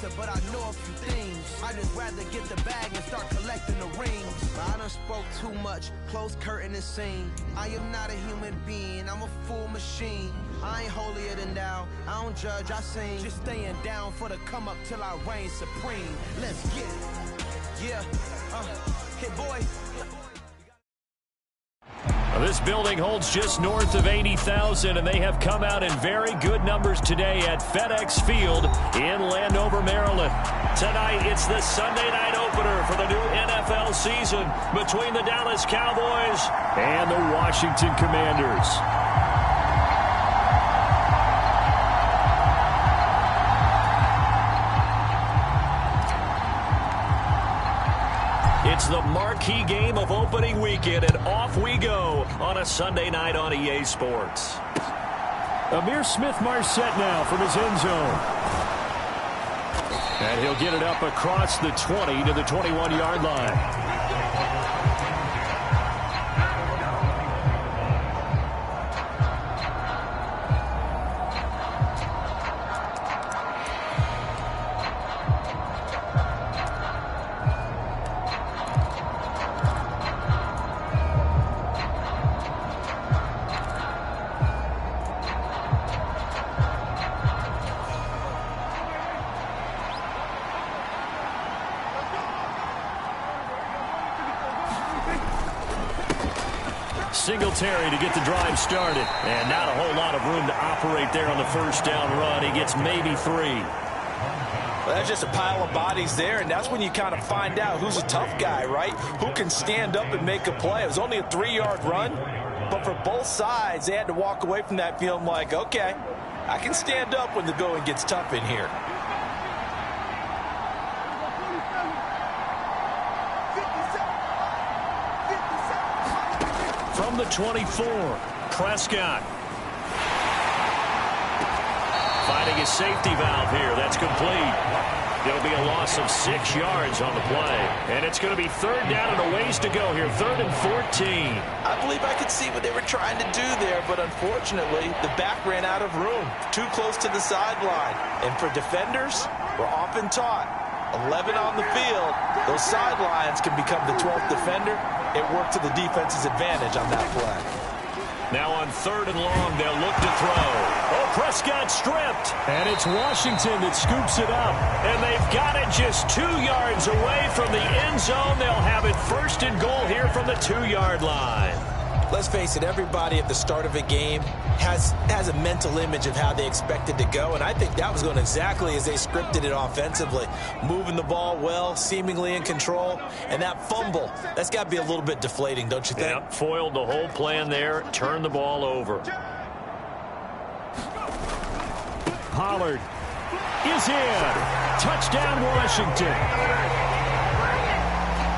answer, but I know a few things. I just rather get the bag and start collecting the rings. I done spoke too much, close curtain and scene. I am not a human being, I'm a full machine. I ain't holier than thou, I don't judge, I sing. Just staying down for the come up till I reign supreme. Let's get it. Yeah, hit boy. This building holds just north of 80,000, and they have come out in very good numbers today at FedEx Field in Landover, Maryland. Tonight, it's the Sunday night opener for the new NFL season between the Dallas Cowboys and the Washington Commanders. It's the marquee game of opening weekend, and off we go on a Sunday night on EA Sports. Amir Smith-Marset now from his end zone. And he'll get it up across the 20 to the 21-yard line. Singletary to get the drive started. And not a whole lot of room to operate there on the first down run. He gets maybe 3. Well, that's just a pile of bodies there, and that's when you kind of find out who's a tough guy, right? Who can stand up and make a play. It was only a 3-yard run, but for both sides, they had to walk away from that feeling like, okay, I can stand up when the going gets tough in here. From the 24, Prescott. Finding his safety valve here. That's complete. It'll be a loss of 6 yards on the play. And it's going to be 3rd down and a ways to go here. 3rd and 14. I believe I could see what they were trying to do there, but unfortunately, the back ran out of room. Too close to the sideline. And for defenders, we're often taught, 11 on the field, those sidelines can become the 12th defender. It worked to the defense's advantage on that play. Now on 3rd and long, they'll look to throw. Oh, Prescott stripped. And it's Washington that scoops it up. And they've got it just 2 yards away from the end zone. They'll have it 1st and goal here from the 2-yard line. Let's face it, everybody at the start of a game has a mental image of how they expect it to go, and I think that was going exactly as they scripted it offensively. Moving the ball well, seemingly in control, and that fumble, that's got to be a little bit deflating, don't you think? Yep, foiled the whole plan there, turned the ball over. Pollard is in. Touchdown, Washington.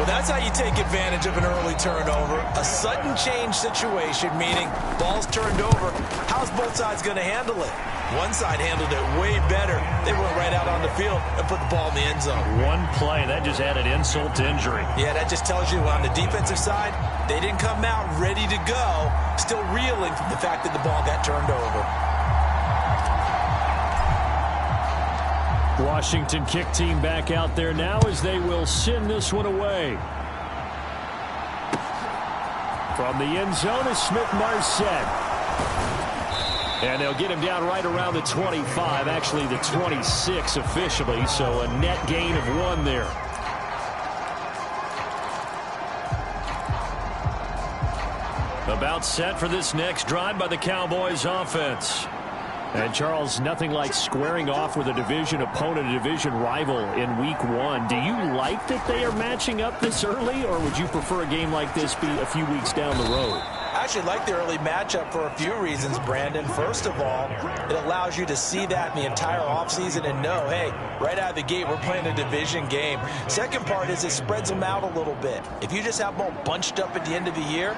Well, that's how you take advantage of an early turnover. A sudden change situation, meaning ball's turned over. How's both sides going to handle it? One side handled it way better. They went right out on the field and put the ball in the end zone. One play, that just added insult to injury. Yeah, that just tells you on the defensive side, they didn't come out ready to go, still reeling from the fact that the ball got turned over. Washington kick team back out there now as they will send this one away. From the end zone is Smith-Marset. And they'll get him down right around the 25, actually the 26 officially, so a net gain of 1 there. About set for this next drive by the Cowboys offense. And, Charles, nothing like squaring off with a division opponent, a division rival in Week 1. Do you like that they are matching up this early, or would you prefer a game like this be a few weeks down the road? I actually like the early matchup for a few reasons, Brandon. First of all, it allows you to see that in the entire offseason and know, hey, right out of the gate, we're playing a division game. Second part is it spreads them out a little bit. If you just have them all bunched up at the end of the year,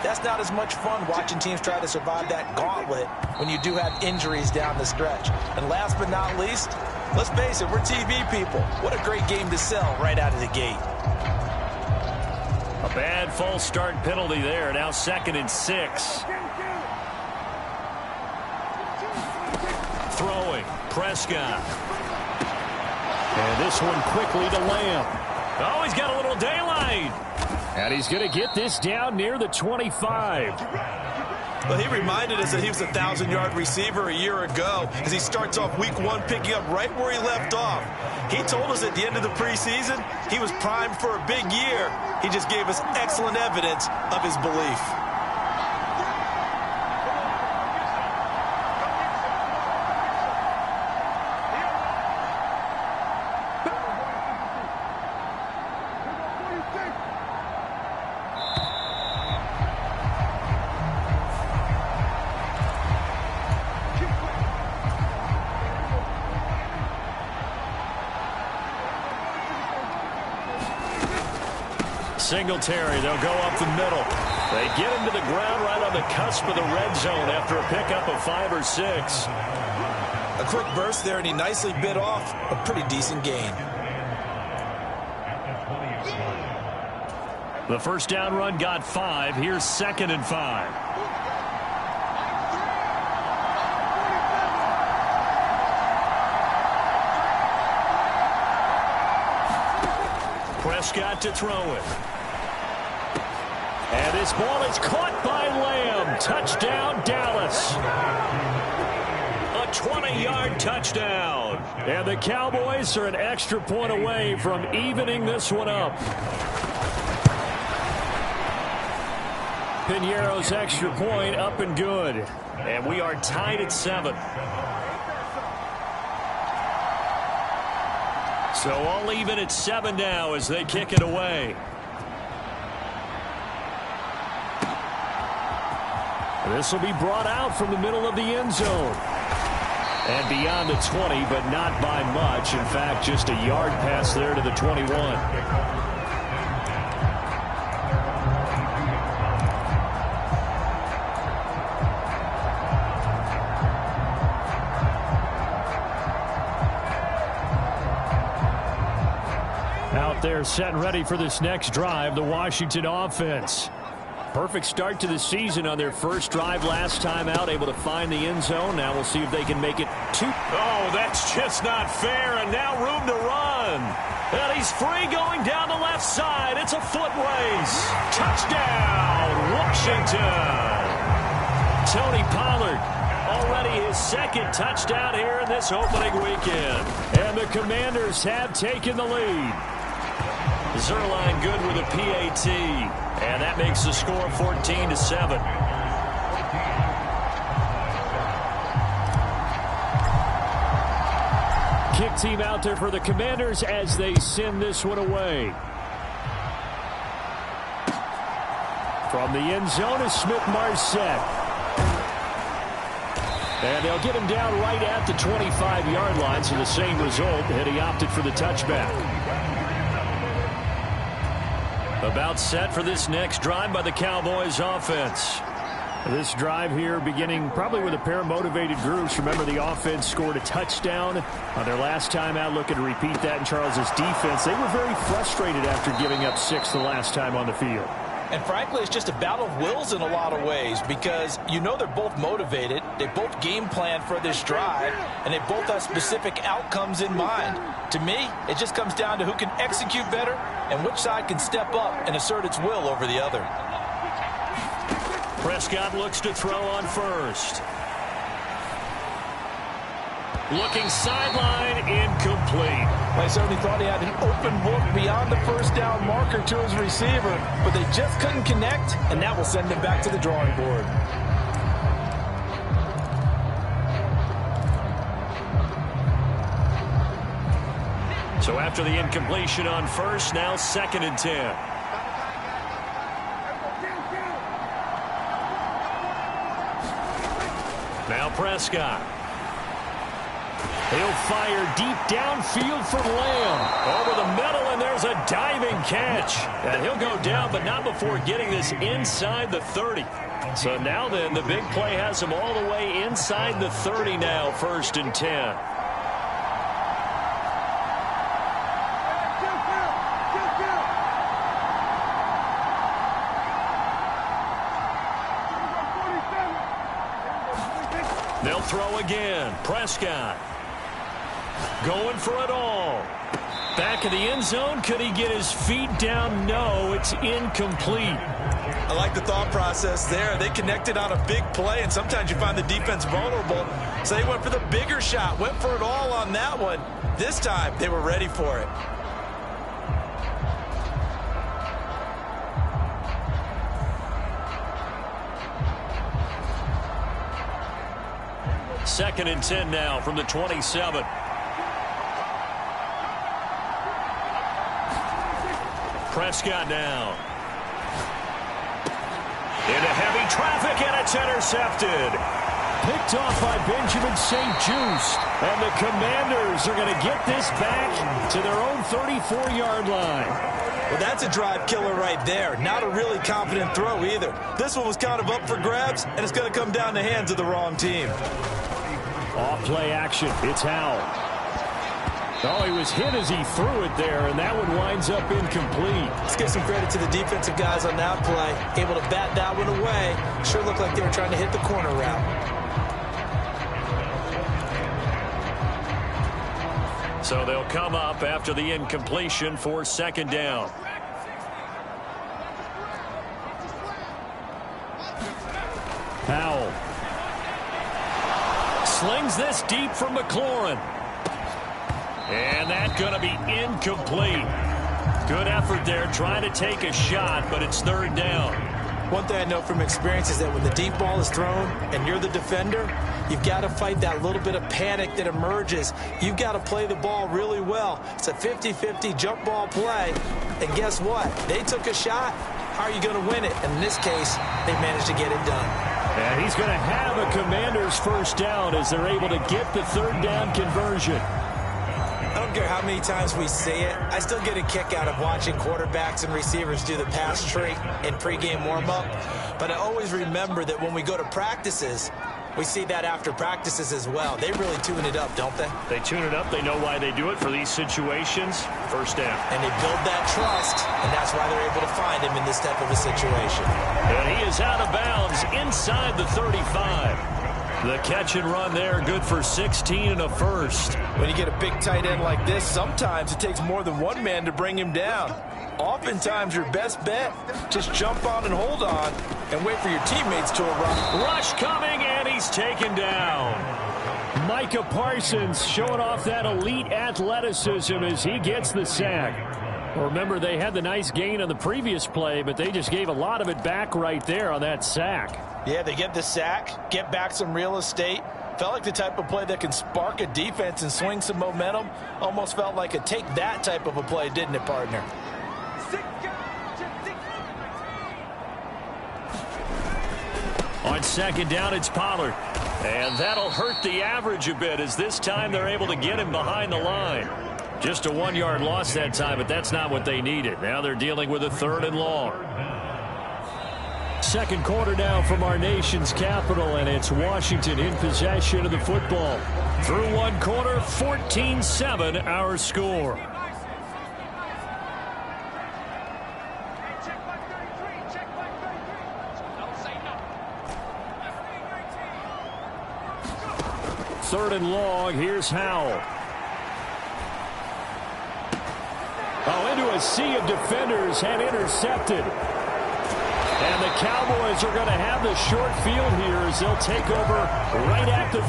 that's not as much fun watching teams try to survive that gauntlet when you do have injuries down the stretch. And last but not least, let's face it, we're TV people. What a great game to sell right out of the gate. A bad false start penalty there. Now 2nd and 6. Throwing. Prescott. And this one quickly to Lamb. Oh, he's got a little daylight. And he's going to get this down near the 25. Well, he reminded us that he was a 1,000-yard receiver a year ago as he starts off week 1 picking up right where he left off. He told us at the end of the preseason he was primed for a big year. He just gave us excellent evidence of his belief. Singletary, they'll go up the middle. They get him to the ground right on the cusp of the red zone after a pickup of 5 or 6. A quick burst there, and he nicely bit off a pretty decent gain. The first down run got 5. Here's 2nd and 5. Prescott to throw it. And this ball is caught by Lamb. Touchdown, Dallas. A 20-yard touchdown. And the Cowboys are an extra point away from evening this one up. Piñeiro's extra point up and good. And we are tied at 7. So all even at 7 now as they kick it away. This will be brought out from the middle of the end zone. And beyond the 20, but not by much. In fact, just a yard pass there to the 21. Out there set and ready for this next drive, the Washington offense. Perfect start to the season on their first drive last time out, able to find the end zone. Now we'll see if they can make it 2. Oh, that's just not fair, and now room to run. And he's free going down the left side. It's a foot race. Touchdown, Washington. Tony Pollard, already his 2nd touchdown here in this opening weekend. And the Commanders have taken the lead. Zerline good with a PAT. And that makes the score 14-7. Kick team out there for the Commanders as they send this one away. From the end zone is Smith-Marset. And they'll get him down right at the 25-yard line, so the same result, and he opted for the touchback. About set for this next drive by the Cowboys offense. This drive here beginning probably with a pair of motivated groups. Remember, the offense scored a touchdown on their last time out, looking to repeat that in Charles's defense. They were very frustrated after giving up 6 the last time on the field. And frankly, it's just a battle of wills in a lot of ways because you know they're both motivated. They both game plan for this drive, and they both have specific outcomes in mind. To me, it just comes down to who can execute better and which side can step up and assert its will over the other. Prescott looks to throw on first. Looking sideline, incomplete. I certainly thought he had an open book beyond the first down marker to his receiver, but they just couldn't connect, and that will send him back to the drawing board. So after the incompletion on first, now 2nd and 10. Now Prescott. He'll fire deep downfield for Lamb. Over the middle, and there's a diving catch. And he'll go down, but not before getting this inside the 30. So now then, the big play has him all the way inside the 30 now, 1st and 10. They'll throw again. Prescott going for it all. Back in the end zone. Could he get his feet down? No, it's incomplete. I like the thought process there. They connected on a big play, and sometimes you find the defense vulnerable. So they went for the bigger shot, went for it all on that one. This time, they were ready for it. Second and 10 now from the 27. Prescott now. Into heavy traffic, and it's intercepted. Picked off by Benjamin St-Juste. And the Commanders are going to get this back to their own 34-yard line. Well, that's a drive killer right there. Not a really confident throw either. This one was kind of up for grabs, and it's going to come down the hands of the wrong team. Off play action. It's Howell. Oh, he was hit as he threw it there, and that one winds up incomplete. Let's give some credit to the defensive guys on that play. Able to bat that one away. Sure looked like they were trying to hit the corner route. So they'll come up after the incompletion for second down. Howell slings this deep from McLaurin. And that's going to be incomplete. Good effort there trying to take a shot, but it's third down. One thing I know from experience is that when the deep ball is thrown and you're the defender, you've got to fight that little bit of panic that emerges. You've got to play the ball really well. It's a 50-50 jump ball play. And guess what? They took a shot. How are you going to win it? And in this case, they managed to get it done. And he's going to have a Commanders first down as they're able to get the third down conversion. I don't care how many times we say it, I still get a kick out of watching quarterbacks and receivers do the pass tree in pregame warm-up. But I always remember that when we go to practices, we see that after practices as well. They really tune it up, don't they? They tune it up. They know why they do it for these situations. First down. And they build that trust, and that's why they're able to find him in this type of a situation. And he is out of bounds inside the 35. The catch and run there, good for 16 and a first. When you get a big tight end like this, sometimes it takes more than one man to bring him down. Oftentimes, your best bet, just jump on and hold on and wait for your teammates to arrive. Rush coming, and he's taken down. Micah Parsons showing off that elite athleticism as he gets the sack. Remember, they had the nice gain on the previous play, but they just gave a lot of it back right there on that sack. Yeah, they get the sack, get back some real estate. Felt like the type of play that can spark a defense and swing some momentum. Almost felt like a take that type of a play, didn't it, partner? On second down, it's Pollard. And that'll hurt the average a bit as this time they're able to get him behind the line. Just a 1-yard loss that time, but that's not what they needed. Now they're dealing with a third and long. Second quarter now from our nation's capital, and it's Washington in possession of the football. Through one quarter, 14-7 our score. Third and long, here's Howell. Oh, into a sea of defenders and intercepted. And the Cowboys are going to have the short field here as they'll take over right at the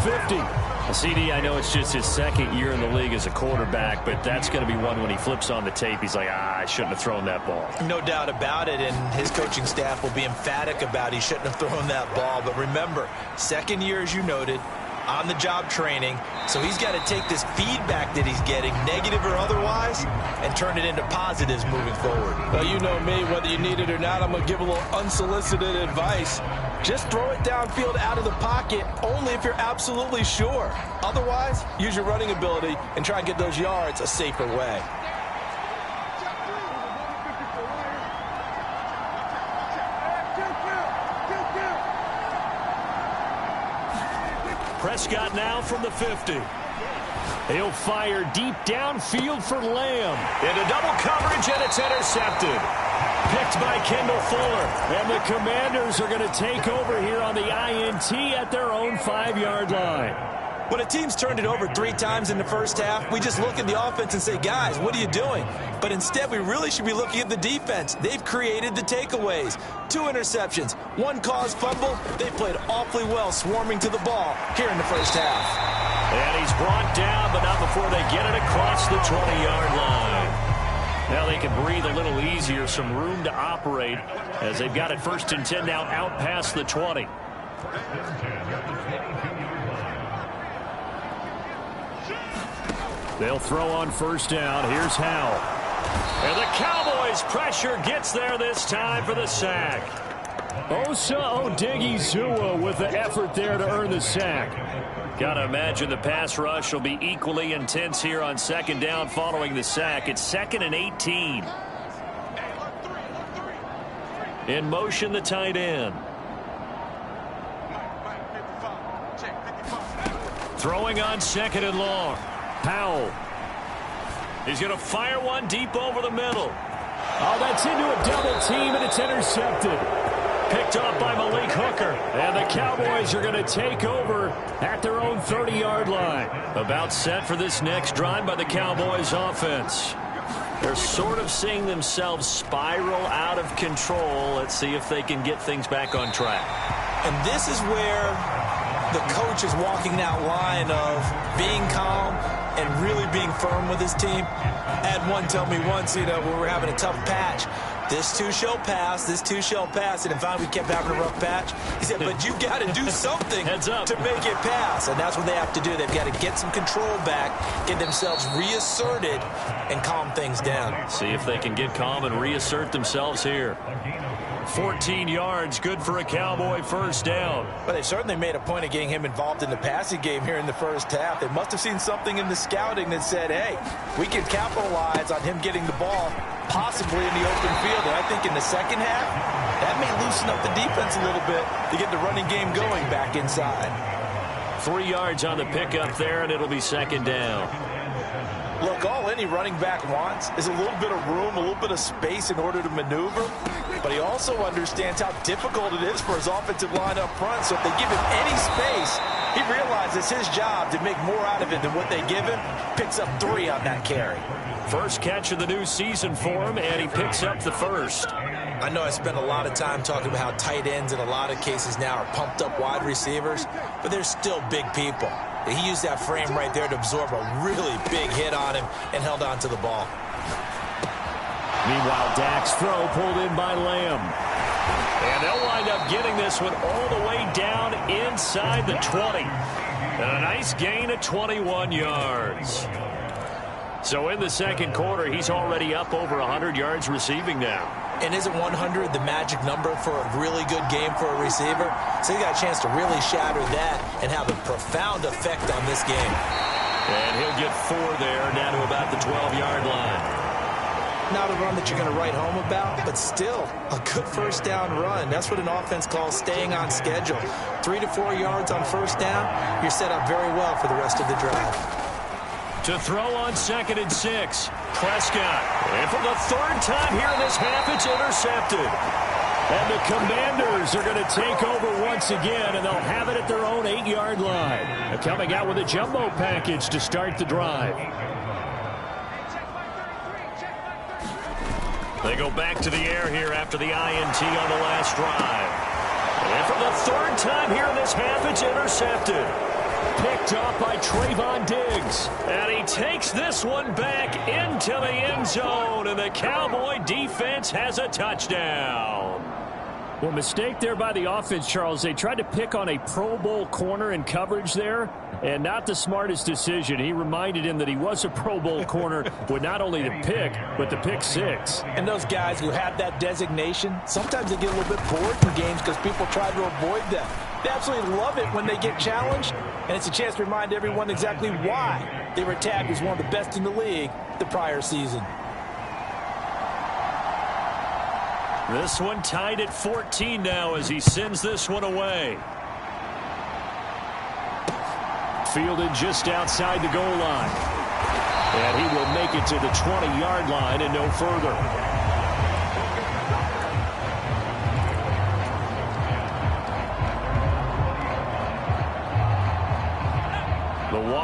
50. CD, I know it's just his second year in the league as a quarterback, but that's going to be one when he flips on the tape. He's like, I shouldn't have thrown that ball. No doubt about it, and his coaching staff will be emphatic about he shouldn't have thrown that ball. But remember, second year, as you noted, on-the-job training, so he's got to take this feedback that he's getting, negative or otherwise, and turn it into positives moving forward. Well, you know me, whether you need it or not, I'm going to give a little unsolicited advice. Just throw it downfield out of the pocket only if you're absolutely sure. Otherwise, use your running ability and try and get those yards a safer way. Prescott now from the 50. He'll fire deep downfield for Lamb. Into double coverage, and it's intercepted. Picked by Kendall Fuller. And the Commanders are going to take over here on the INT at their own 5-yard line. When a team's turned it over 3 times in the first half, we just look at the offense and say, guys, what are you doing? But instead, we really should be looking at the defense. They've created the takeaways. 2 interceptions, 1 caused fumble. They played awfully well swarming to the ball here in the first half. And he's brought down, but not before they get it across the 20-yard line. Now they can breathe a little easier, some room to operate as they've got it 1st and 10 now out past the 20. They'll throw on 1st down. Here's Howell. And the Cowboys pressure gets there this time for the sack. Osa Odighizuwa with the effort there to earn the sack. Got to imagine the pass rush will be equally intense here on 2nd down following the sack. It's 2nd and 18. In motion, the tight end. Throwing on 2nd and long. Powell. He's going to fire one deep over the middle. Oh, that's into a double team, and it's intercepted. Picked off by Malik Hooker. And the Cowboys are going to take over at their own 30-yard line. About set for this next drive by the Cowboys offense. They're sort of seeing themselves spiral out of control. Let's see if they can get things back on track. And this is where the coach is walking that line of being calm and really being firm with his team. I had one tell me once, when we were having a tough patch, this too shall pass, this too shall pass. And finally we kept having a rough patch. He said, but you got to do something to make it pass. And that's what they have to do. They've got to get some control back, get themselves reasserted, and calm things down. See if they can get calm and reassert themselves here. 14 yards, good for a Cowboy 1st down. But they certainly made a point of getting him involved in the passing game here in the first half. They must have seen something in the scouting that said, hey, we can capitalize on him getting the ball possibly in the open field. And I think in the second half, that may loosen up the defense a little bit to get the running game going back inside. 3 yards on the pickup there, and it'll be 2nd down. Look, all any running back wants is a little bit of room, a little bit of space in order to maneuver. But he also understands how difficult it is for his offensive line up front. So if they give him any space, he realizes his job to make more out of it than what they give him. Picks up 3 on that carry. First catch of the new season for him, and he picks up the 1st. I know I spent a lot of time talking about how tight ends in a lot of cases now are pumped up wide receivers, but they're still big people. He used that frame right there to absorb a really big hit on him and held on to the ball. Meanwhile, Dak's throw pulled in by Lamb. And they'll wind up getting this one all the way down inside the 20. And a nice gain of 21 yards. So in the 2nd quarter, he's already up over 100 yards receiving now. And isn't 100 the magic number for a really good game for a receiver? So he got a chance to really shatter that and have a profound effect on this game. And he'll get 4 there, down to about the 12-yard line. Not a run that you're going to write home about, but still a good 1st down run. That's what an offense calls staying on schedule. 3 to 4 yards on 1st down, you're set up very well for the rest of the drive. To throw on 2nd and 6. Prescott. And for the 3rd time here in this half, it's intercepted. And the Commanders are going to take over once again, and they'll have it at their own 8-yard line. They're coming out with a jumbo package to start the drive. They go back to the air here after the INT on the last drive. And for the 3rd time here in this half, it's intercepted. Picked off by Trayvon Diggs. And he takes this one back into the end zone. And the Cowboy defense has a touchdown. Well, mistake there by the offense, Charles. They tried to pick on a Pro Bowl corner in coverage there, and not the smartest decision. He reminded him that he was a Pro Bowl corner with not only the pick, but the pick 6. And those guys who have that designation, sometimes they get a little bit bored in games because people try to avoid them. They absolutely love it when they get challenged, and it's a chance to remind everyone exactly why they were tagged as one of the best in the league the prior season. This one tied at 14 now as he sends this one away. Fielded just outside the goal line. And he will make it to the 20-yard line and no further.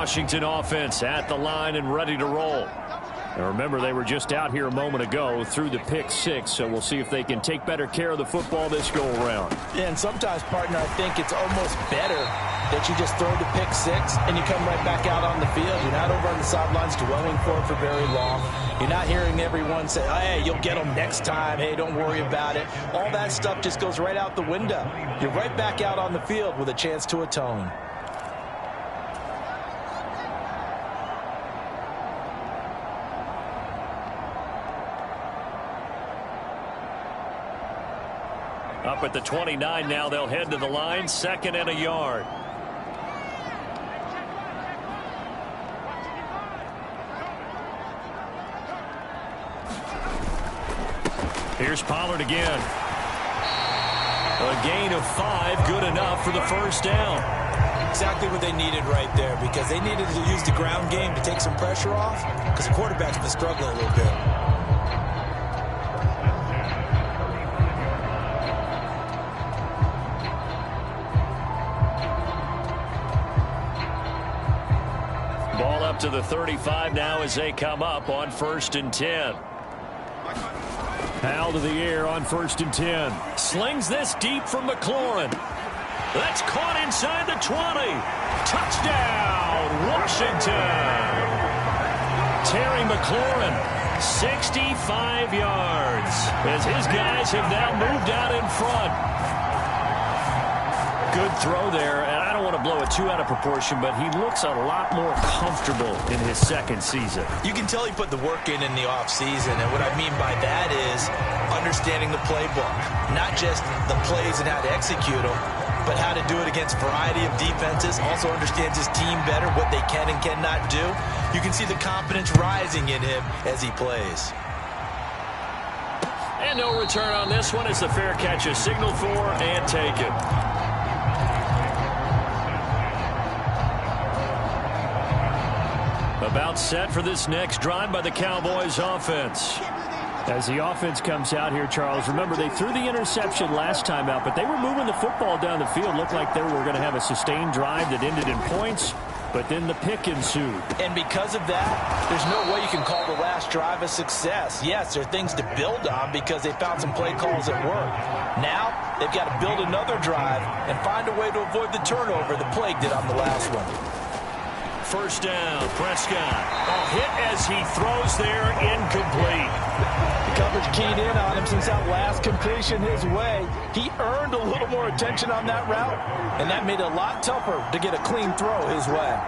Washington offense at the line and ready to roll. Now remember, they were just out here a moment ago through the pick six, so we'll see if they can take better care of the football this go-around. Yeah, and sometimes, partner, I think it's almost better that you just throw the pick six and you come right back out on the field. You're not over on the sidelines dwelling for it for very long. You're not hearing everyone say, hey, you'll get them next time. Hey, don't worry about it. All that stuff just goes right out the window. You're right back out on the field with a chance to atone. Up at the 29 now, they'll head to the line, 2nd and a yard. Here's Pollard again. A gain of 5, good enough for the first down. Exactly what they needed right there, because they needed to use the ground game to take some pressure off, because the quarterback's been struggling a little bit. Ball up to the 35 now as they come up on 1st and 10. Hal to the air on 1st and 10. Slings this deep from McLaurin. That's caught inside the 20. Touchdown, Washington. Terry McLaurin, 65 yards, as his guys have now moved out in front. Good throw there, and I don't want to blow it too out of proportion, but he looks a lot more comfortable in his 2nd season. You can tell he put the work in the offseason, and what I mean by that is understanding the playbook. Not just the plays and how to execute them, but how to do it against a variety of defenses. Also understands his team better, what they can and cannot do. You can see the confidence rising in him as he plays. And no return on this one as the fair catch is signaled for and taken. About set for this next drive by the Cowboys offense. As the offense comes out here, Charles, remember they threw the interception last time out, but they were moving the football down the field. Looked like they were going to have a sustained drive that ended in points, but then the pick ensued. And because of that, there's no way you can call the last drive a success. Yes, there are things to build on because they found some play calls that work. Now, they've got to build another drive and find a way to avoid the turnover the Plague did on the last one. 1st down, Prescott. A hit as he throws there, incomplete. The coverage keyed in on him since that last completion his way. He earned a little more attention on that route, and that made it a lot tougher to get a clean throw his way.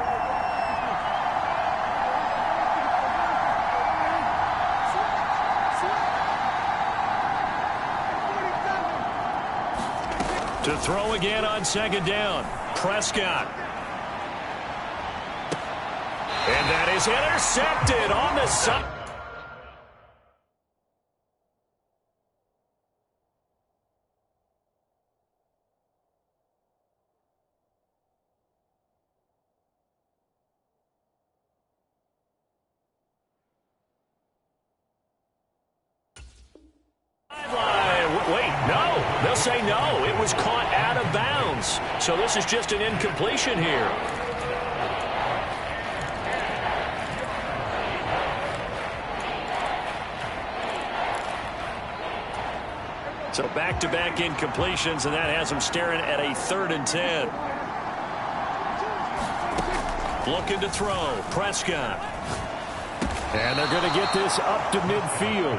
To throw again on 2nd down, Prescott. And that is intercepted on the side. Wait, no. They'll say no. It was caught out of bounds. So this is just an incompletion here. So back-to-back incompletions, and that has them staring at a 3rd and 10. Looking to throw, Prescott. And they're going to get this up to midfield.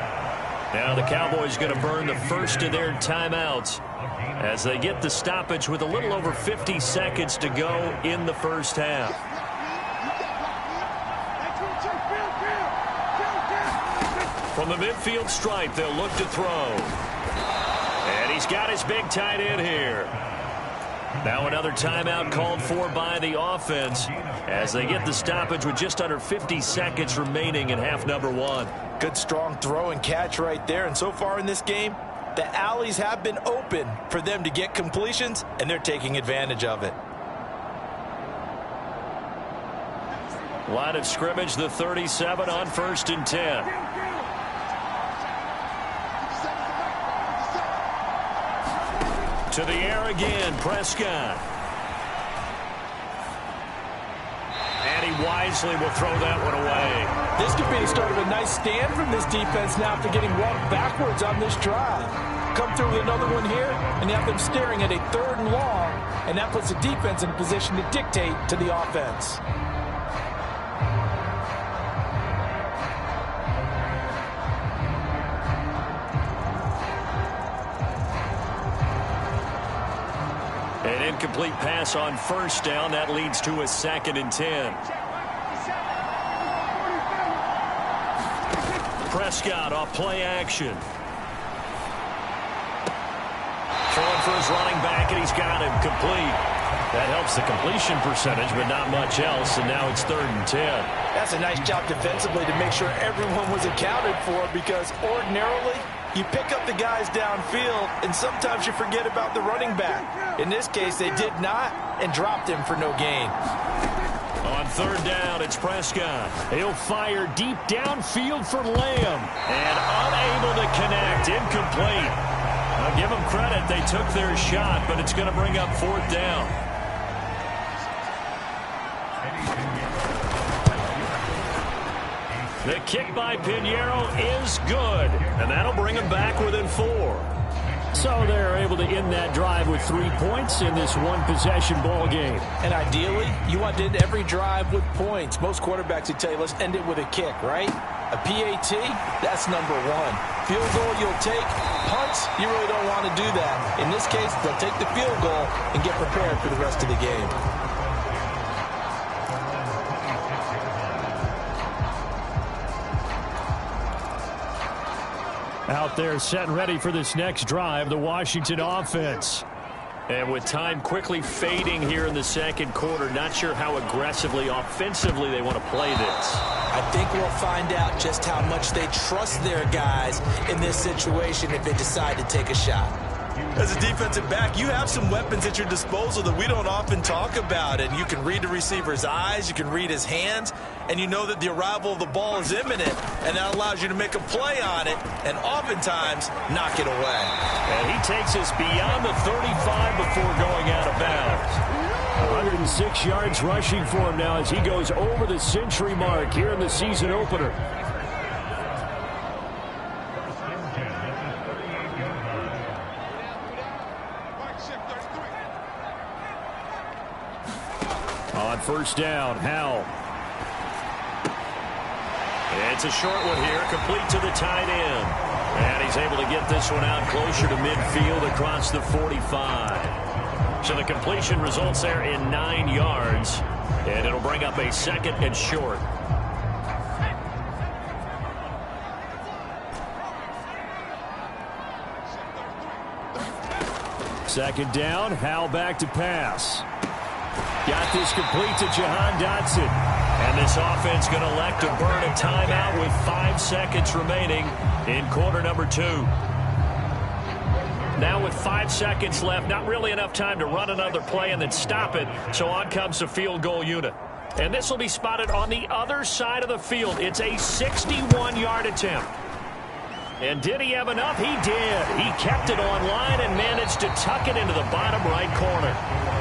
Now the Cowboys going to burn the first of their timeouts as they get the stoppage with a little over 50 seconds to go in the first half. From the midfield stripe, they'll look to throw. And he's got his big tight end here. Now another timeout called for by the offense as they get the stoppage with just under 50 seconds remaining in half number 1. Good strong throw and catch right there. And so far in this game, the alleys have been open for them to get completions, and they're taking advantage of it. Line of scrimmage, the 37 on 1st and 10. To the air again, Prescott. And he wisely will throw that one away. This could be the start of a nice stand from this defense now after getting walked backwards on this drive. Come through with another one here, and you have them staring at a 3rd and long, and that puts the defense in a position to dictate to the offense. An incomplete pass on 1st down. That leads to a 2nd and 10. Prescott off play action. Throwing for his running back, and he's got him complete. That helps the completion percentage, but not much else, and now it's 3rd and 10. That's a nice job defensively to make sure everyone was accounted for, because ordinarily you pick up the guys downfield, and sometimes you forget about the running back. In this case, they did not, and dropped him for no gain. On 3rd down, it's Prescott. He'll fire deep downfield for Lamb, and unable to connect. Incomplete. I'll give them credit. They took their shot, but it's going to bring up 4th down. The kick by Pinheiro is good, and that'll bring them back within 4. So they're able to end that drive with 3 points in this one-possession ball game. And ideally, you want to end every drive with points. Most quarterbacks would tell you, let's end it with a kick, right? A PAT, that's number 1. Field goal you'll take. Punts, you really don't want to do that. In this case, they'll take the field goal and get prepared for the rest of the game. Out there set and ready for this next drive, the Washington offense. And with time quickly fading here in the 2nd quarter, not sure how aggressively, offensively they want to play this. I think we'll find out just how much they trust their guys in this situation if they decide to take a shot. As a defensive back, you have some weapons at your disposal that we don't often talk about. And you can read the receiver's eyes, you can read his hands, and you know that the arrival of the ball is imminent, and that allows you to make a play on it and oftentimes knock it away. And he takes us beyond the 35 before going out of bounds. 106 yards rushing for him now as he goes over the century mark here in the season opener. On 1st down, Howell. It's a short one here, complete to the tight end. And he's able to get this one out closer to midfield across the 45. So the completion results there in 9 yards. And it'll bring up a 2nd and short. Second down, Howell back to pass. Got this complete to Jahan Dotson. And this offense going to elect to burn a timeout with 5 seconds remaining in quarter number 2. Now with 5 seconds left, not really enough time to run another play and then stop it. So on comes the field goal unit. And this will be spotted on the other side of the field. It's a 61-yard attempt. And did he have enough? He did. He kept it on line and managed to tuck it into the bottom right corner.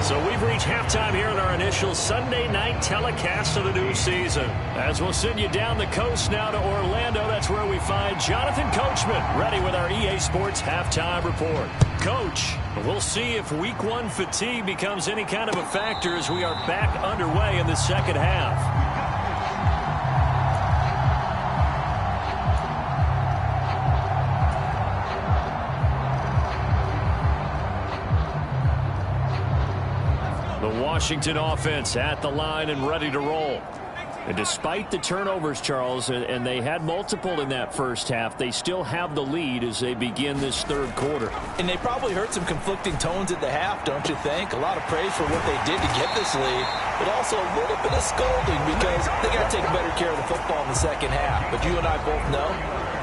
So we've reached halftime here in our initial Sunday night telecast of the new season. As we'll send you down the coast now to Orlando, that's where we find Jonathan Coachman ready with our EA Sports halftime report. Coach, we'll see if week 1 fatigue becomes any kind of a factor as we are back underway in the second half. The Washington offense at the line and ready to roll. And despite the turnovers, Charles, and they had multiple in that first half, they still have the lead as they begin this 3rd quarter. And they probably heard some conflicting tones at the half, don't you think? A lot of praise for what they did to get this lead, but also a little bit of scolding because they got to take better care of the football in the second half. But you and I both know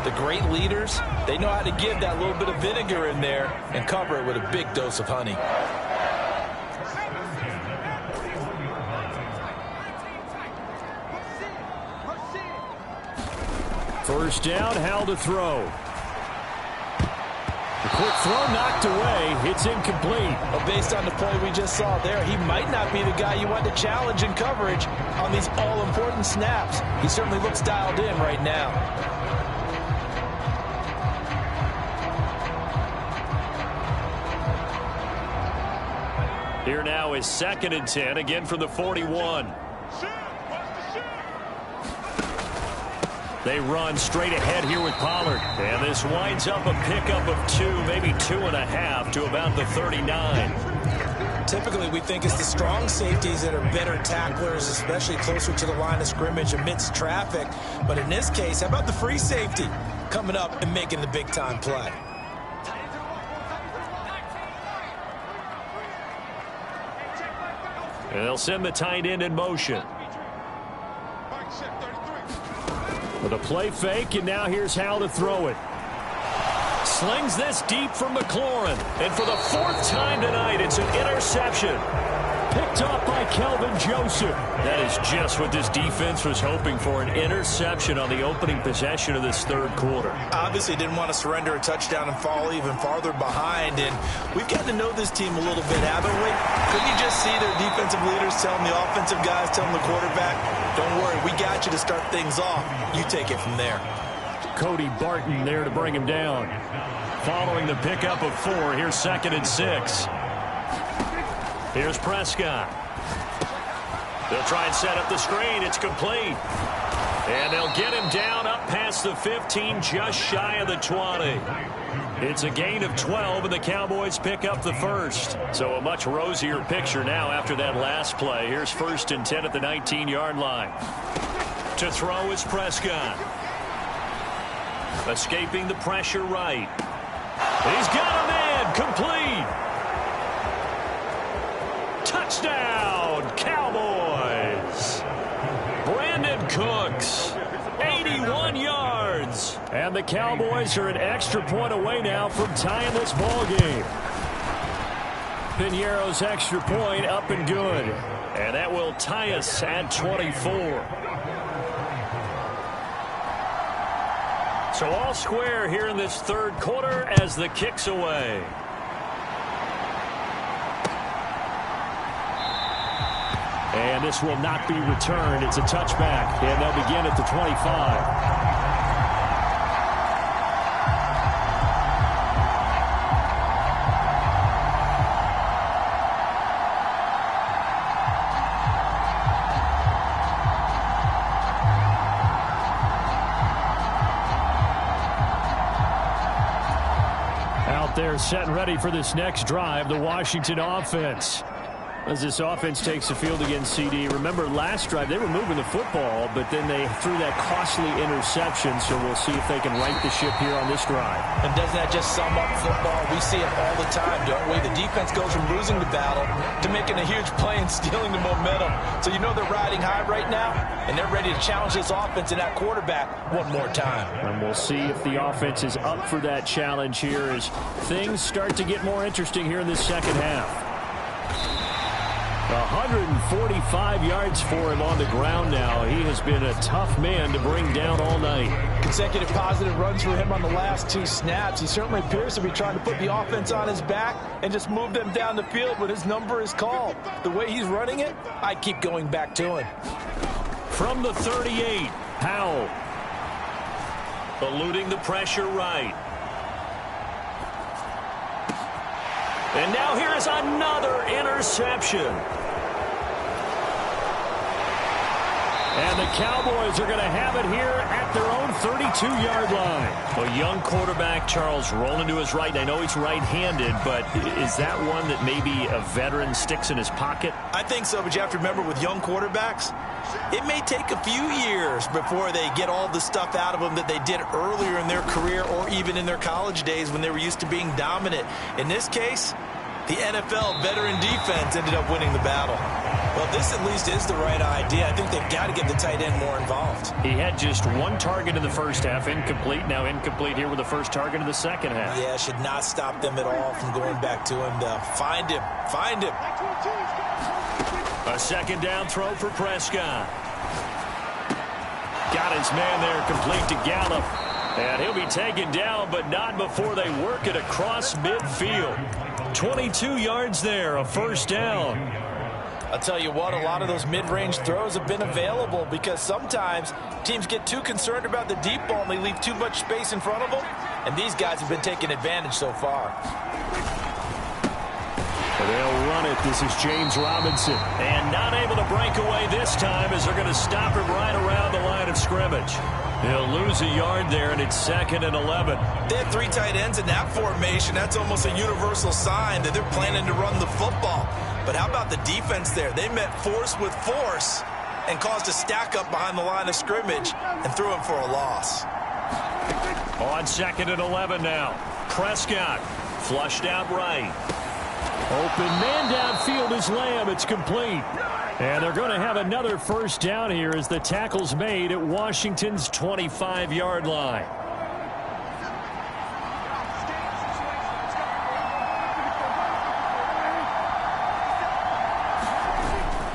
the great leaders, they know how to give that little bit of vinegar in there and cover it with a big dose of honey. First down, Howell to throw. The quick throw knocked away. It's incomplete. Well, based on the play we just saw there, he might not be the guy you want to challenge in coverage on these all-important snaps. He certainly looks dialed in right now. Here now is 2nd and 10, again from the 41. They run straight ahead here with Pollard. And this winds up a pickup of 2, maybe 2.5 to about the 39. Typically, we think it's the strong safeties that are better tacklers, especially closer to the line of scrimmage amidst traffic. But in this case, how about the free safety coming up and making the big-time play? And they'll send the tight end in motion. With a play fake, and now here's how to throw it. Slings this deep for McLaurin. And for the 4th time tonight, it's an interception. Picked up by Kelvin Joseph. That is just what this defense was hoping for, an interception on the opening possession of this 3rd quarter. Obviously didn't want to surrender a touchdown and fall even farther behind. And we've gotten to know this team a little bit, haven't we? Couldn't you just see their defensive leaders telling the offensive guys, telling the quarterback, don't worry, we got you to start things off. You take it from there. Cody Barton there to bring him down. Following the pickup of 4, here's 2nd and 6. Here's Prescott. They'll try and set up the screen. It's complete. And they'll get him down up past the 15, just shy of the 20. It's a gain of 12, and the Cowboys pick up the 1st. So a much rosier picture now after that last play. Here's 1st and 10 at the 19-yard line. To throw is Prescott. Escaping the pressure right. He's got a man. Complete. Touchdown, Cowboys. Brandon Cooks, 81 yards. And the Cowboys are an extra point away now from tying this ball game. Piñeiro's extra point up and good. And that will tie us at 24. So all square here in this 3rd quarter as the kick's away. And this will not be returned. It's a touchback, and they'll begin at the 25. Out there set and ready for this next drive, the Washington offense. As this offense takes the field against CD. Remember, last drive, they were moving the football, but then they threw that costly interception, so we'll see if they can right the ship here on this drive. And doesn't that just sum up football? We see it all the time, don't we? The defense goes from losing the battle to making a huge play and stealing the momentum. So you know they're riding high right now, and they're ready to challenge this offense and that quarterback one more time. And we'll see if the offense is up for that challenge here as things start to get more interesting here in this 2nd half. 145 yards for him on the ground now. He has been a tough man to bring down all night. Consecutive positive runs for him on the last 2 snaps. He certainly appears to be trying to put the offense on his back and just move them down the field when his number is called. The way he's running it, I keep going back to him. From the 38, Powell. Eluding the pressure right. And now here is another interception. And the Cowboys are going to have it here at their own 32-yard line. A young quarterback, Charles, rolling to his right. I know he's right-handed, but is that one that maybe a veteran sticks in his pocket? I think so, but you have to remember with young quarterbacks, it may take a few years before they get all the stuff out of them that they did earlier in their career or even in their college days when they were used to being dominant. In this case, the NFL veteran defense ended up winning the battle. Well, this at least is the right idea. I think they've got to get the tight end more involved. He had just 1 target in the first half, incomplete. Now incomplete here with the first target in the second half. Yeah, should not stop them at all from going back to him to find him. Find him. A 2nd down throw for Prescott. Got his man there, complete to Gallup. And he'll be taken down, but not before they work it across midfield. 22 yards there, a first down. I'll tell you what, a lot of those mid-range throws have been available because sometimes teams get too concerned about the deep ball and they leave too much space in front of them. And these guys have been taking advantage so far. They'll run it. This is James Robinson. And not able to break away this time as they're going to stop him right around the line of scrimmage. He'll lose a yard there, and it's 2nd and 11. They had 3 tight ends in that formation. That's almost a universal sign that they're planning to run the football. But how about the defense there? They met force with force and caused a stack up behind the line of scrimmage and threw him for a loss. On 2nd and 11 now. Prescott flushed out right. Open man downfield is Lamb. It's complete. And they're going to have another first down here as the tackle's made at Washington's 25-yard line.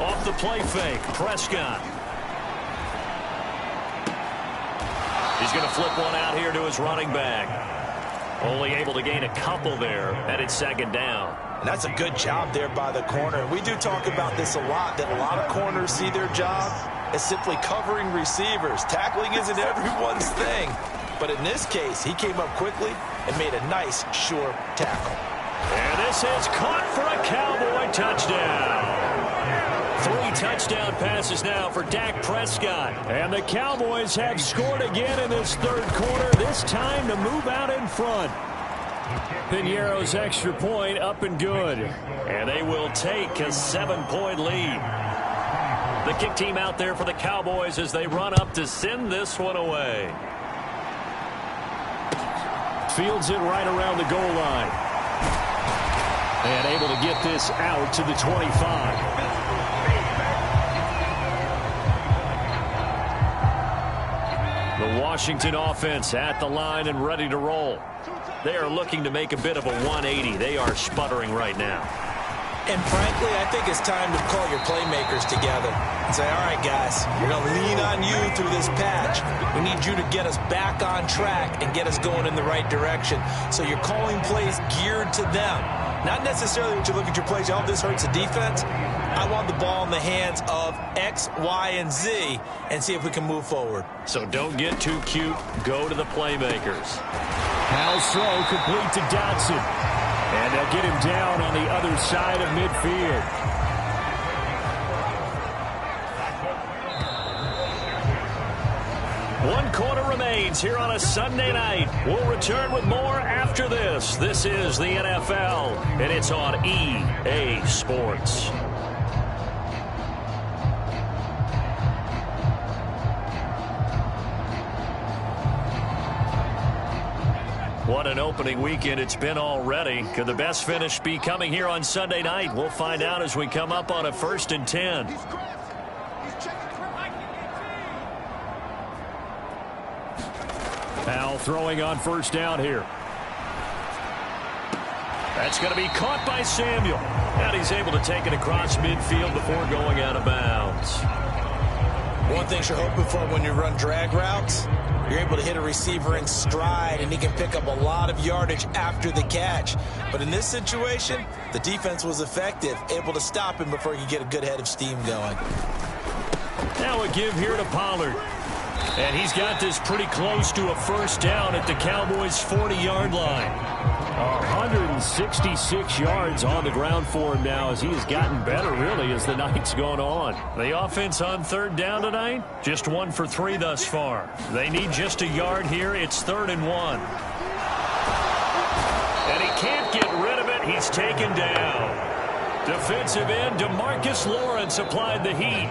Off the play fake, Prescott. He's going to flip one out here to his running back. Only able to gain a couple there, and it's 2nd down. And that's a good job there by the corner. We do talk about this a lot, that a lot of corners see their job as simply covering receivers. Tackling isn't everyone's thing. But in this case, he came up quickly and made a nice, sure tackle. And this is caught for a Cowboy touchdown. 3 touchdown passes now for Dak Prescott. And the Cowboys have scored again in this 3rd quarter, this time to move out in front. Piñeiro's extra point up and good. And they will take a 7-point lead. The kick team out there for the Cowboys as they run up to send this one away. Fields it right around the goal line. And able to get this out to the 25. The Washington offense at the line and ready to roll. They are looking to make a bit of a 180. They are sputtering right now. And frankly, I think it's time to call your playmakers together and say, all right, guys, we're going to lean on you through this patch. We need you to get us back on track and get us going in the right direction. So you're calling plays geared to them. Not necessarily when you look at your plays, oh, this hurts the defense. I want the ball in the hands of X, Y, and Z and see if we can move forward. So don't get too cute. Go to the playmakers. Powell's throw complete to Dotson. And they'll get him down on the other side of midfield. One quarter remains here on a Sunday night. We'll return with more after this. This is the NFL, and it's on EA Sports. What an opening weekend it's been already. Could the best finish be coming here on Sunday night? We'll find out as we come up on a 1st and 10. Powell throwing on 1st down here. That's going to be caught by Samuel. And he's able to take it across midfield before going out of bounds. One thing you're hoping for when you run drag routes, you're able to hit a receiver in stride, and he can pick up a lot of yardage after the catch. But in this situation, the defense was effective, able to stop him before he could get a good head of steam going. Now a give here to Pollard. And he's got this pretty close to a 1st down at the Cowboys' 40-yard line. 166 yards on the ground for him now as he has gotten better, really, as the night's gone on. The offense on 3rd down tonight, just 1 for 3 thus far. They need just a yard here. It's 3rd and 1. And he can't get rid of it. He's taken down. Defensive end DeMarcus Lawrence applied the heat.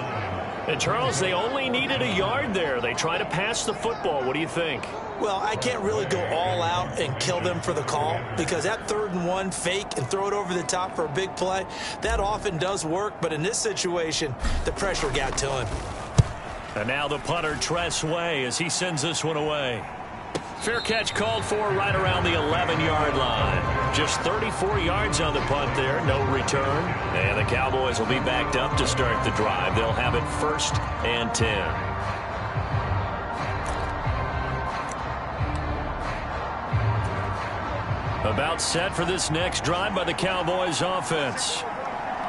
And, Charles, they only needed a yard there. They try to pass the football. What do you think? Well, I can't really go all out and kill them for the call because that 3rd and 1 fake and throw it over the top for a big play, that often does work. But in this situation, the pressure got to him. And now the punter, Tress Way, as he sends this one away. Fair catch called for right around the 11-yard line. Just 34 yards on the punt there, no return. And the Cowboys will be backed up to start the drive. They'll have it 1st and 10. About set for this next drive by the Cowboys offense.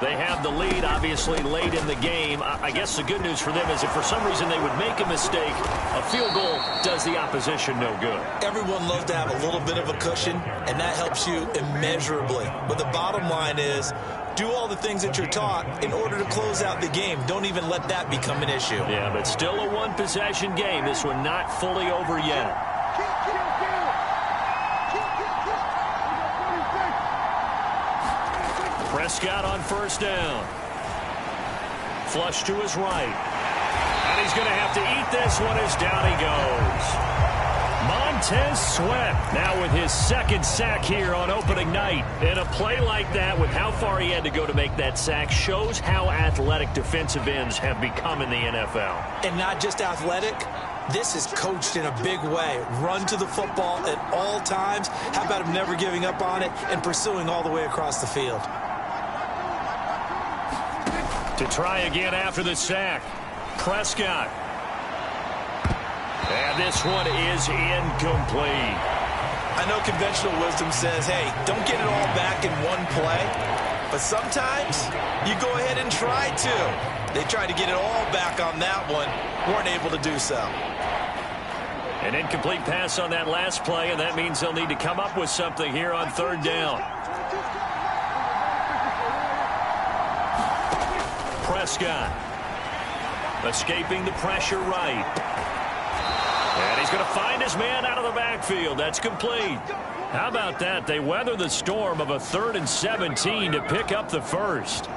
They have the lead, obviously, late in the game. I guess the good news for them is if for some reason they would make a mistake, a field goal does the opposition no good. Everyone loves to have a little bit of a cushion, and that helps you immeasurably. But the bottom line is, do all the things that you're taught in order to close out the game. Don't even let that become an issue. Yeah, but still a one-possession game. This one not fully over yet. Prescott on first down. Flush to his right. And he's going to have to eat this one as down he goes. Montez Sweat now with his second sack here on opening night. And a play like that with how far he had to go to make that sack shows how athletic defensive ends have become in the NFL. And not just athletic. This is coached in a big way. Run to the football at all times. How about him never giving up on it and pursuing all the way across the field? To try again after the sack. Prescott. And this one is incomplete. I know conventional wisdom says, hey, don't get it all back in one play. But sometimes you go ahead and try to. They tried to get it all back on that one. Weren't able to do so. An incomplete pass on that last play, and that means they'll need to come up with something here on third down. Prescott escaping the pressure right. And he's going to find his man out of the backfield. That's complete. How about that? They weather the storm of a 3rd and 17 to pick up the first.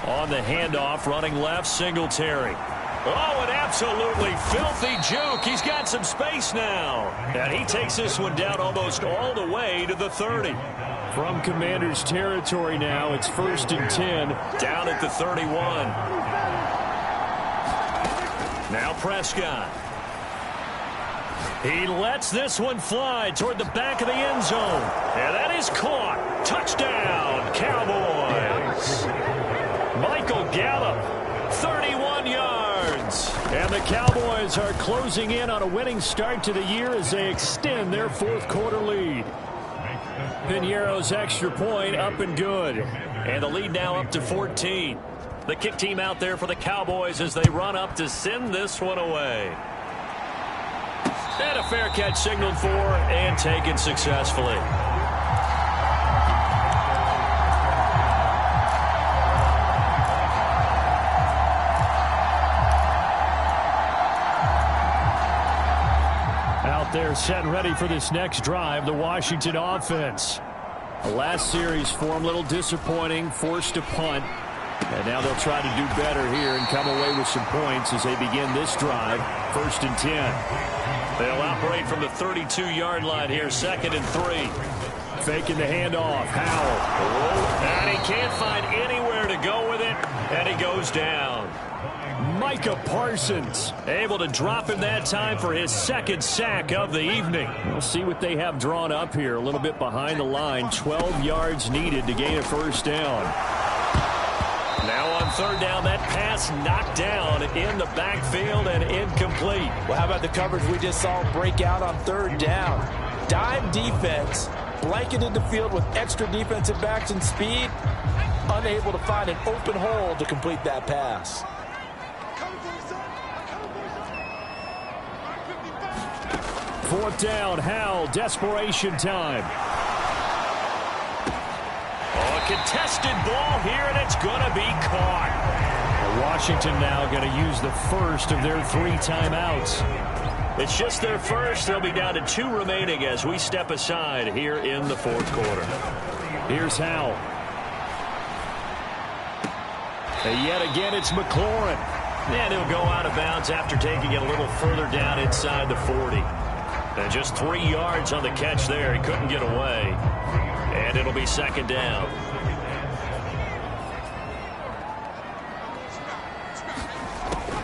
On the handoff, running left, Singletary. Oh, an absolutely filthy juke. He's got some space now. And he takes this one down almost all the way to the 30. From Commander's territory now, it's 1st and 10, down at the 31. Now Prescott. He lets this one fly toward the back of the end zone. And that is caught. Touchdown, Cowboys. Michael Gallup, 31 yards. And the Cowboys are closing in on a winning start to the year as they extend their 4th quarter lead. Piñeiro's extra point up and good. And the lead now up to 14. The kick team out there for the Cowboys as they run up to send this one away. And a fair catch signaled for and taken successfully. They're set and ready for this next drive, the Washington offense. The last series for them, a little disappointing, forced a punt. And now they'll try to do better here and come away with some points as they begin this drive, 1st and 10. They'll operate from the 32-yard line here, 2nd and 3. Faking the handoff, Howell. And he can't find anywhere to go with it, and he goes down. Micah Parsons able to drop him that time for his 2nd sack of the evening. We'll see what they have drawn up here. A little bit behind the line. 12 yards needed to gain a 1st down. Now on 3rd down, that pass knocked down in the backfield and incomplete. Well, how about the coverage we just saw break out on 3rd down? Dime defense, blanketed the field with extra defensive backs and speed. Unable to find an open hole to complete that pass. 4th down, Howell, desperation time. Oh, a contested ball here, and it's going to be caught. Washington now going to use the first of their 3 timeouts. It's just their first. They'll be down to 2 remaining as we step aside here in the 4th quarter. Here's Howell. And yet again, it's McLaurin. And he'll go out of bounds after taking it a little further down inside the 40. And just 3 yards on the catch there. He couldn't get away. And it'll be 2nd down.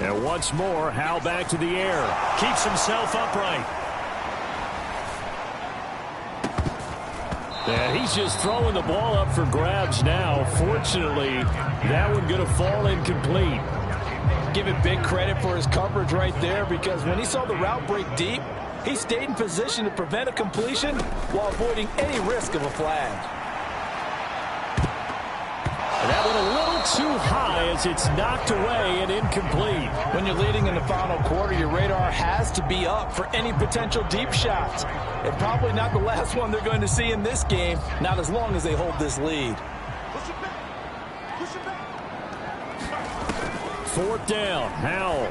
And once more, Howell back to the air. Keeps himself upright. And he's just throwing the ball up for grabs now. Fortunately, that one going to fall incomplete. Give it big credit for his coverage right there, because when he saw the route break deep, he stayed in position to prevent a completion while avoiding any risk of a flag. And that went a little too high as it's knocked away and incomplete. When you're leading in the final quarter, your radar has to be up for any potential deep shots. And probably not the last one they're going to see in this game, not as long as they hold this lead. Fourth down, Howell.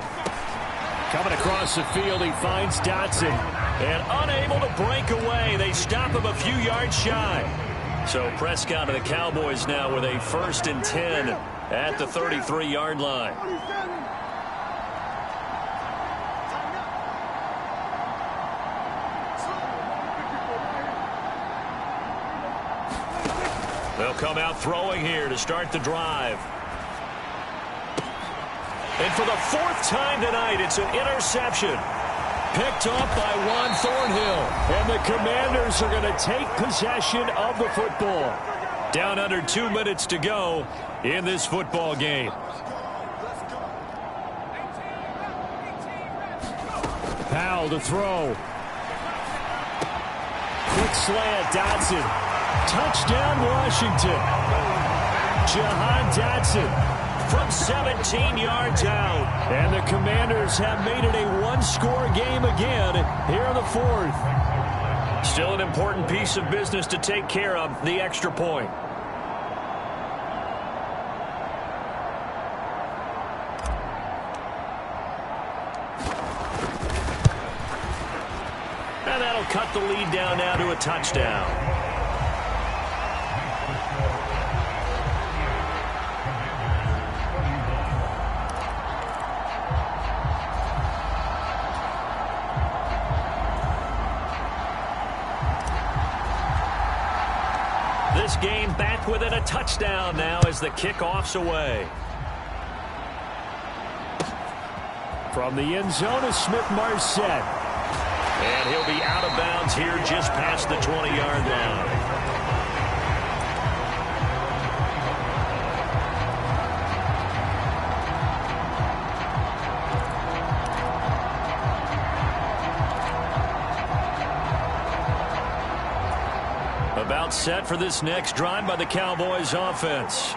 Coming across the field, he finds Dotson. And unable to break away, they stop him a few yards shy. So Prescott and the Cowboys now with a 1st and 10 at the 33-yard line. They'll come out throwing here to start the drive. And for the 4th time tonight, it's an interception. Picked up by Juan Thornhill. And the Commanders are going to take possession of the football. Down under 2 minutes to go in this football game. Powell to throw. Quick slant, Dotson. Touchdown, Washington. Jahan Dotson from 17 yards out. And the Commanders have made it a one-score game again here in the 4th. Still an important piece of business to take care of, the extra point. And that'll cut the lead down now to a touchdown. This game back within a touchdown now as the kickoff's away. From the end zone is Smith-Marset. And he'll be out of bounds here just past the 20-yard line. About set for this next drive by the Cowboys offense.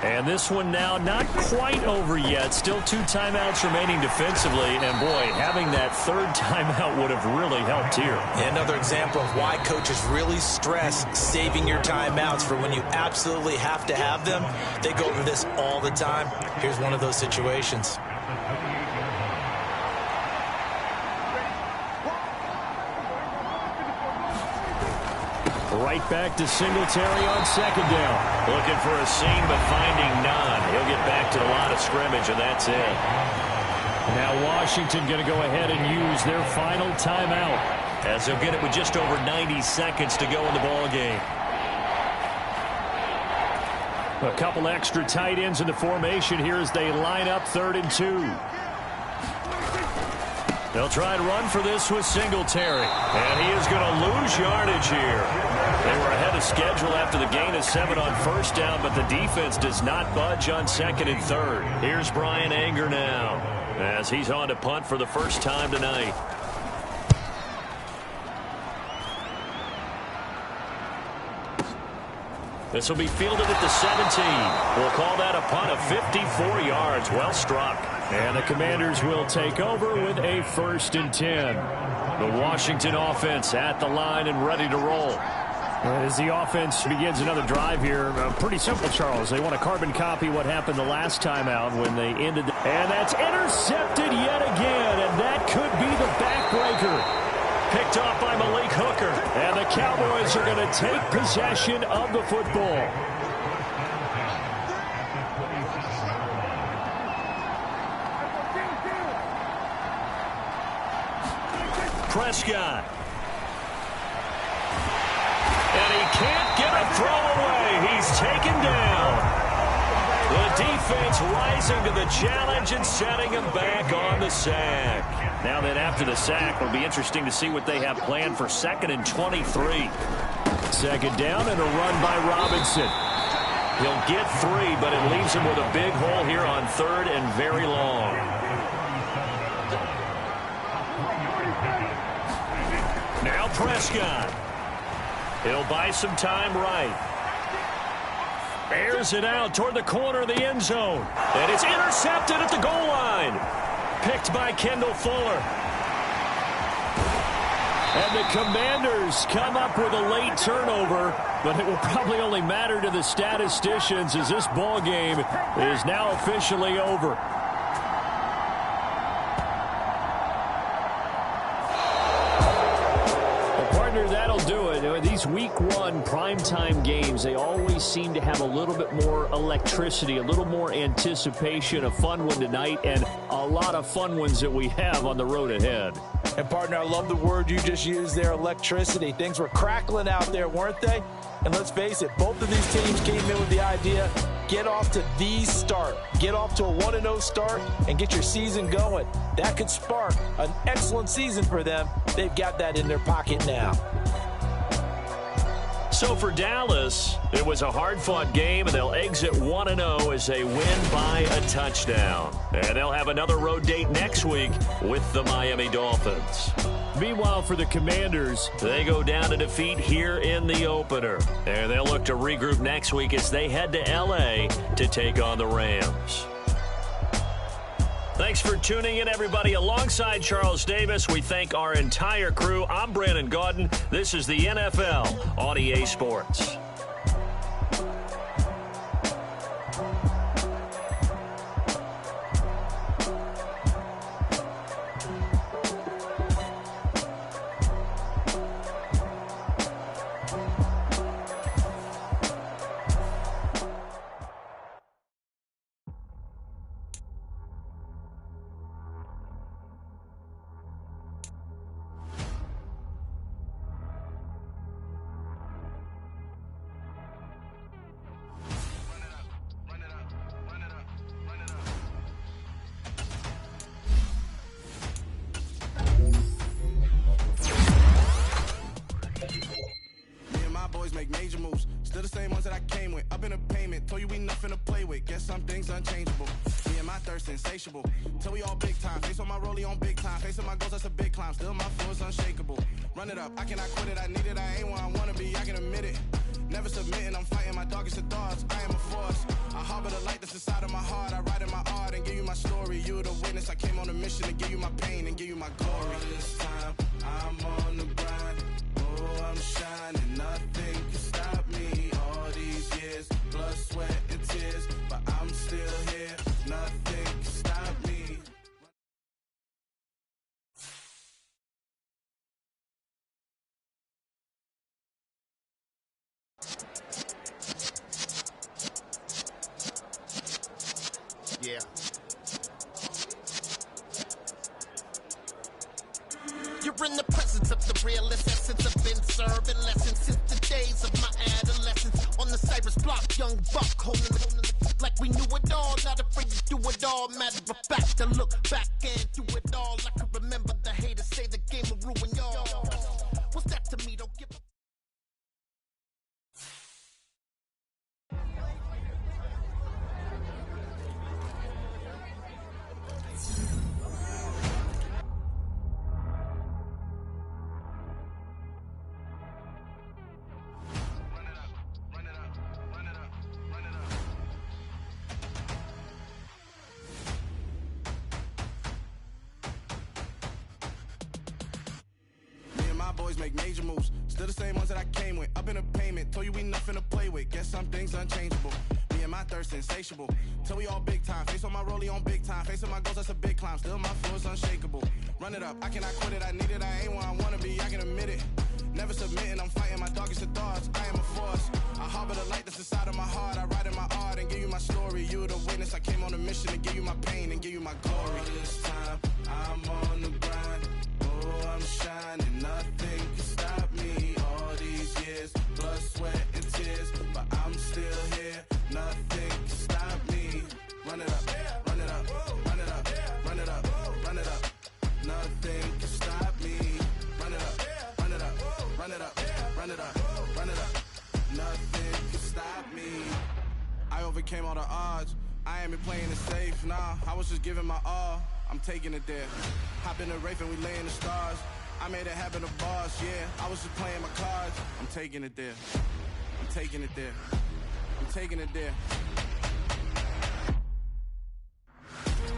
And this one now not quite over yet. Still 2 timeouts remaining defensively. And boy, having that 3rd timeout would have really helped here. Another example of why coaches really stress saving your timeouts for when you absolutely have to have them. They go over this all the time. Here's one of those situations. Right back to Singletary on 2nd down. Looking for a seam, but finding none. He'll get back to the line of scrimmage, and that's it. Now Washington going to go ahead and use their final timeout, as they'll get it with just over 90 seconds to go in the ball game. A couple extra tight ends in the formation here as they line up 3rd and 2. They'll try and run for this with Singletary. And he is going to lose yardage here. They were ahead of schedule after the gain of 7 on 1st down, but the defense does not budge on 2nd and 3rd. Here's Brian Anger now as he's on to punt for the first time tonight. This will be fielded at the 17. We'll call that a punt of 54 yards. Well struck. And the Commanders will take over with a 1st and 10. The Washington offense at the line and ready to roll. As the offense begins another drive here, pretty simple, Charles. They want to carbon copy what happened the last time out when they ended. And that's intercepted yet again, and that could be the backbreaker. Picked off by Malik Hooker. And the Cowboys are going to take possession of the football. Prescott. And he can't get a throw away. He's taken down. The defense rising to the challenge and setting him back on the sack. Now then, after the sack, it'll be interesting to see what they have planned for 2nd and 23. 2nd down and a run by Robinson. He'll get 3, but it leaves him with a big hole here on 3rd and very long. Prescott. He'll buy some time right. Airs it out toward the corner of the end zone. And it's intercepted at the goal line. Picked by Kendall Fuller. And the Commanders come up with a late turnover, but it will probably only matter to the statisticians as this ball game is now officially over. That'll do it. These week one primetime games, they always seem to have a little bit more electricity, a little more anticipation. A fun one tonight, and a lot of fun ones that we have on the road ahead. And, partner, I love the word you just used there, electricity. Things were crackling out there, weren't they? And let's face it, both of these teams came in with the idea, get off to the start. Get off to a 1-0 start and get your season going. That could spark an excellent season for them. They've got that in their pocket now. So for Dallas, it was a hard-fought game, and they'll exit 1-0 as they win by a touchdown. And they'll have another road date next week with the Miami Dolphins. Meanwhile, for the Commanders, they go down to defeat here in the opener. And they'll look to regroup next week as they head to L.A. to take on the Rams. Thanks for tuning in, everybody. Alongside Charles Davis, we thank our entire crew. I'm Brandon Gaudin. This is the NFL on EA Sports. Make major moves, still the same ones that I came with. Up in a payment, told you we nothing to play with. Guess some things unchangeable. Me and my thirst insatiable. Till we all big time. Face on my rollie on big time. Facing my goals, that's a big climb. Still my flow is unshakable. Run it up, I cannot quit it. I need it, I ain't where I wanna be. I can admit it. Never submitting, I'm fighting my darkest of thoughts. I am a force. I harbor the light that's inside of my heart. I write in my art and give you my story. You the witness. I came on a mission to give you my pain and give you my glory. This time, I'm on the grind. Oh, I'm shining. Nothing can stop me. All these years, blood, sweat, and tears. But I'm still here. Nothing can stop me. Yeah. You're in the presence of the realest essence. I've been serving lessons since the days of my adolescence. On the Cypress block, young buck holding the like we knew it all. Not afraid to do it all. Matter of fact, to look back and do it all. I could remember the haters say the game will ruin y'all. What's that to me? Don't give a boys make major moves, still the same ones that I came with. Up in a payment, told you we nothing to play with. Guess some things unchangeable. Me and my thirst insatiable. Till we all big time. Face on my rollie on big time. Facing my goals, that's a big climb. Still my flow is unshakable. Run it up, I cannot quit it. I need it, I ain't where I wanna be. I can admit it. Never submitting, I'm fighting my darkest of thoughts. I am a force. I harbor the light that's inside of my heart. I write in my art and give you my story. You the witness. I came on a mission to give you my pain and give you my glory. This time, I'm on the grind. Oh, I'm shining. Nothing can stop me. All these years, blood, sweat, and tears. But I'm still here. Nothing can stop me. Run it up, run it up, run it up, run it up, run it up. Nothing can stop me. Run it up, run it up, run it up, run it up, run it up. Nothing can stop me. I overcame all the odds. I ain't been playing it safe, nah. I was just giving my all. I'm taking it there. Hop in the Wraith and we lay in the stars. I made it happen to bars, yeah. I was just playing my cards. I'm taking it there. I'm taking it there. I'm taking it there.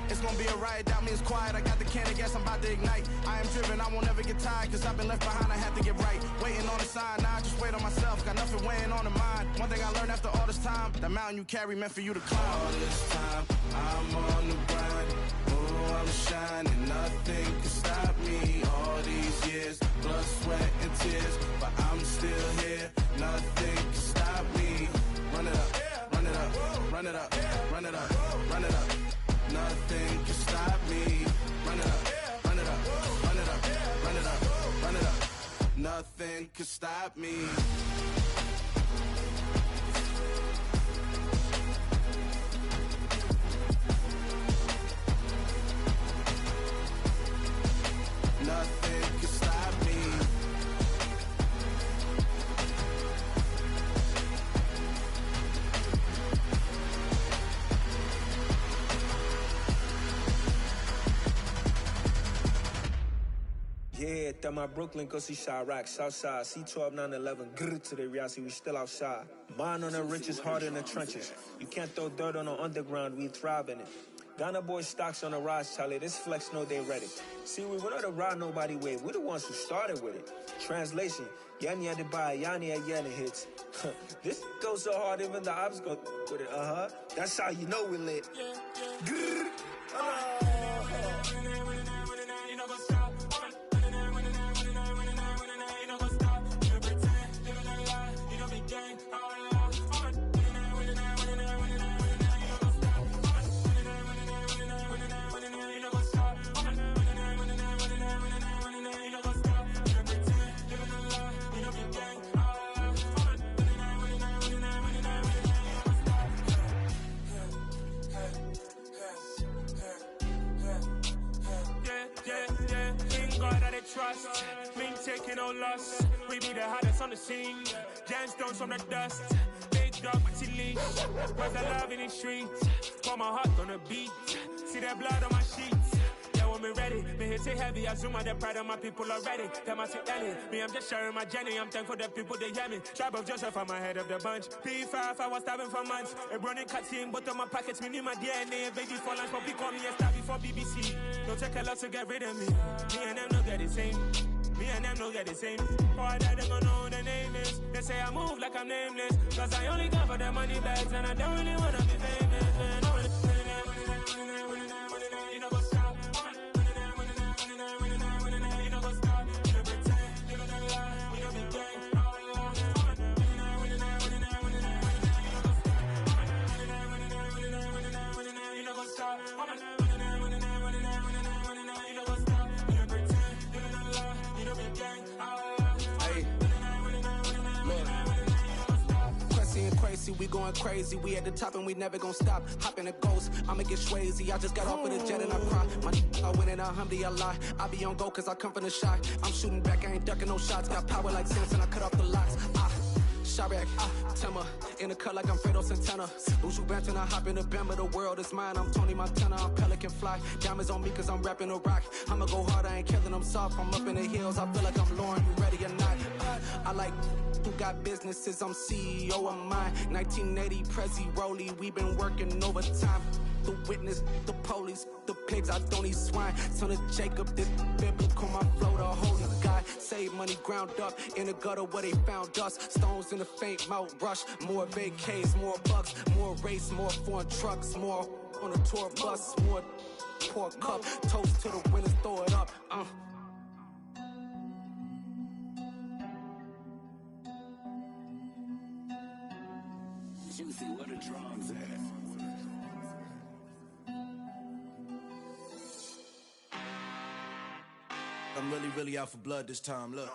It's gonna be a riot, doubt me it's quiet. I got the can of gas, I'm about to ignite. I am driven, I won't ever get tired, cause I've been left behind, I have to get right. Waiting on the sign, now I just wait on myself. Got nothing weighing on the mind. One thing I learned after all this time, the mountain you carry meant for you to climb. All this time, I'm on the grind. Oh, I'm shining, nothing can stop me. All these years, blood, sweat, and tears, but I'm still here. Nothing can stop me. Run it up, run it up, run it up, run it up, run it up. Nothing can stop me. Run it up, run it up, run it up, run it up, run it up. Nothing can stop me. Nothing can stop me. Yeah, that my Brooklyn, go see Chirac, Southside, C12, 911, grrr to the reality, we still outside. Mine on the riches, hard in the trenches. You can't throw dirt on the underground, we thrive in it. Ghana boys stocks on the rise, Charlie, this flex know they ready. See, we went on the ride nobody with, we the ones who started with it. Translation, Yanni had to buy, Yanni had Yanni hits. This goes so hard, even the ops go with it, That's how you know we lit. Grrr. Trust, me taking no loss. We be the hottest on the scene. Gemstones from the dust. Big dog, but leash. Where's the love in the streets? Pour my heart on the beat. See that blood on my sheets. Yeah, when me ready, me hit it heavy. I zoom out the pride of my people already. Them I see Ellie. Me, I'm just sharing my journey. I'm thankful that people they hear me. Tribe of Joseph, I'm ahead of the bunch. P5, I was starving for months. A running cutscene, but on my pockets, me knew my DNA. Baby for lunch, but we call me a star before BBC. Don't take a lot to get rid of me. Me and them no get the same. Me and them no get the same. Boy, that they gonna know who the name is. They say I move like I'm nameless. Cause I only got for the money bags. And I don't really wanna be famous, man. You know what's up? You know what's up? You know pretend. You know the lie. You know the game. You know what's up? Crazy, we going crazy. We at the top and we never gonna stop. Hop in a ghost, I'ma get swayzy. I just got off of the jet and I cry. I win in a Humvee, I lie. I be on go cause I come from the shot. I'm shooting back, I ain't ducking no shots. Got power like Samson, I cut off the locks. Chirac, Tema, in the cut like I'm Fredo Santana. Usual Banton, I hop in the Bama, the world is mine. I'm Tony Montana, I'm Pelican Fly. Diamonds on me cause I'm rapping a rock. I'ma go hard, I ain't killing them soft. I'm up in the hills, I feel like I'm Lauren, you ready or not? I like who got businesses, I'm CEO of mine. 1980, Prezi Rolly, we been working overtime. The witness, the police, the pigs, I don't eat swine. Son of Jacob, this biblical, my flow, the holy God. Save money ground up in the gutter where they found us. Stones in the faint mouth rush. More vacays, more bucks, more race, more foreign trucks, more on a tour bus, more poor cup. Toast to the winners, throw it up. Juicy, where the drums at? I'm really out for blood this time, look.